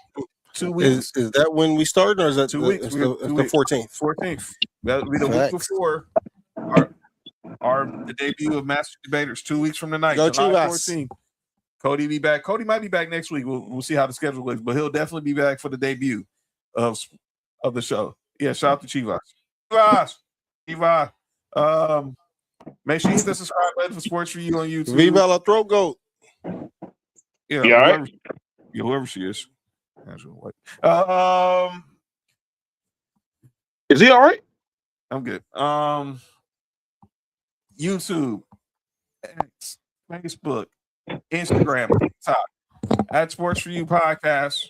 2 weeks. Is that when we start, or is that 2 weeks? It's the 14th. 14th. That'll be the week before the debut of Master Debaters. 2 weeks from tonight. Go July Chivas. 14th. Cody be back. Cody might be back next week. We'll see how the schedule looks, but he'll definitely be back for the debut of the show. Yeah, shout out to Chivas. Chivas. Make sure you hit the subscribe button for Sports for You on YouTube. Viva la Throat Goat. Yeah, you all right? Whoever she is. Is he all right? I'm good. YouTube, X, Facebook, Instagram, TikTok, at Sports for You Podcast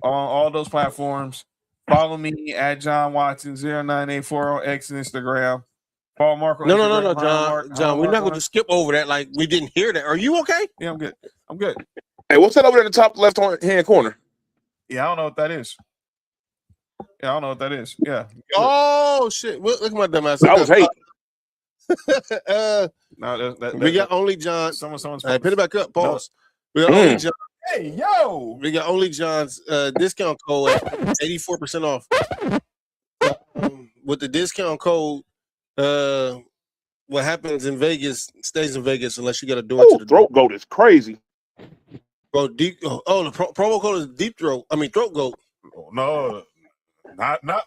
on all those platforms. Follow me at John Watson 0984 on X and Instagram. Follow Mark on Instagram. No, John. We're not going to skip over that like we didn't hear that. Are you okay? Yeah, I'm good. Hey, what's that over there in the top left hand corner? Yeah, I don't know what that is. Yeah. Oh shit! Look at my dumb ass. I was hating. No, we got only John. Someone's put it back up. Pause. No. We got only John. Hey, yo! We got only John's discount code at 84% off. With the discount code, what happens in Vegas stays in Vegas unless you got a door to the Throat Goat is crazy. Bro, the promo code is Deep Throat. I mean Throat Goat. No, not mine.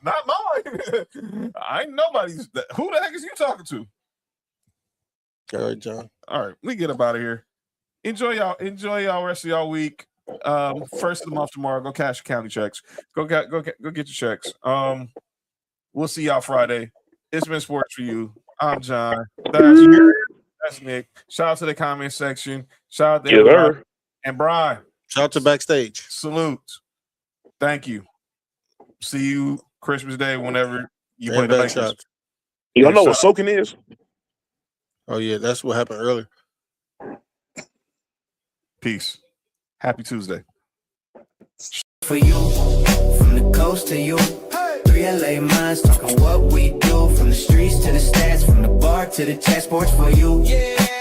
I ain't nobody's. Who the heck is you talking to? All right, John. All right, we get up out of here. Enjoy y'all rest of y'all week. First of the month tomorrow. Go cash your county checks. Go get your checks. We'll see y'all Friday. It's been sports for you. I'm John. That's Nick. Shout out to the comment section. Shout out to everybody. And Brian. Shout out to backstage. Salute. Thank you. See you Christmas Day whenever you play the Lakers. Y'all know what soaking is? Oh, yeah. That's what happened earlier. Peace. Happy Tuesday. For you, from the coast to you. 3 LA minds talking what we do. From the streets to the stats, from the bar to the chess sports for you. Yeah.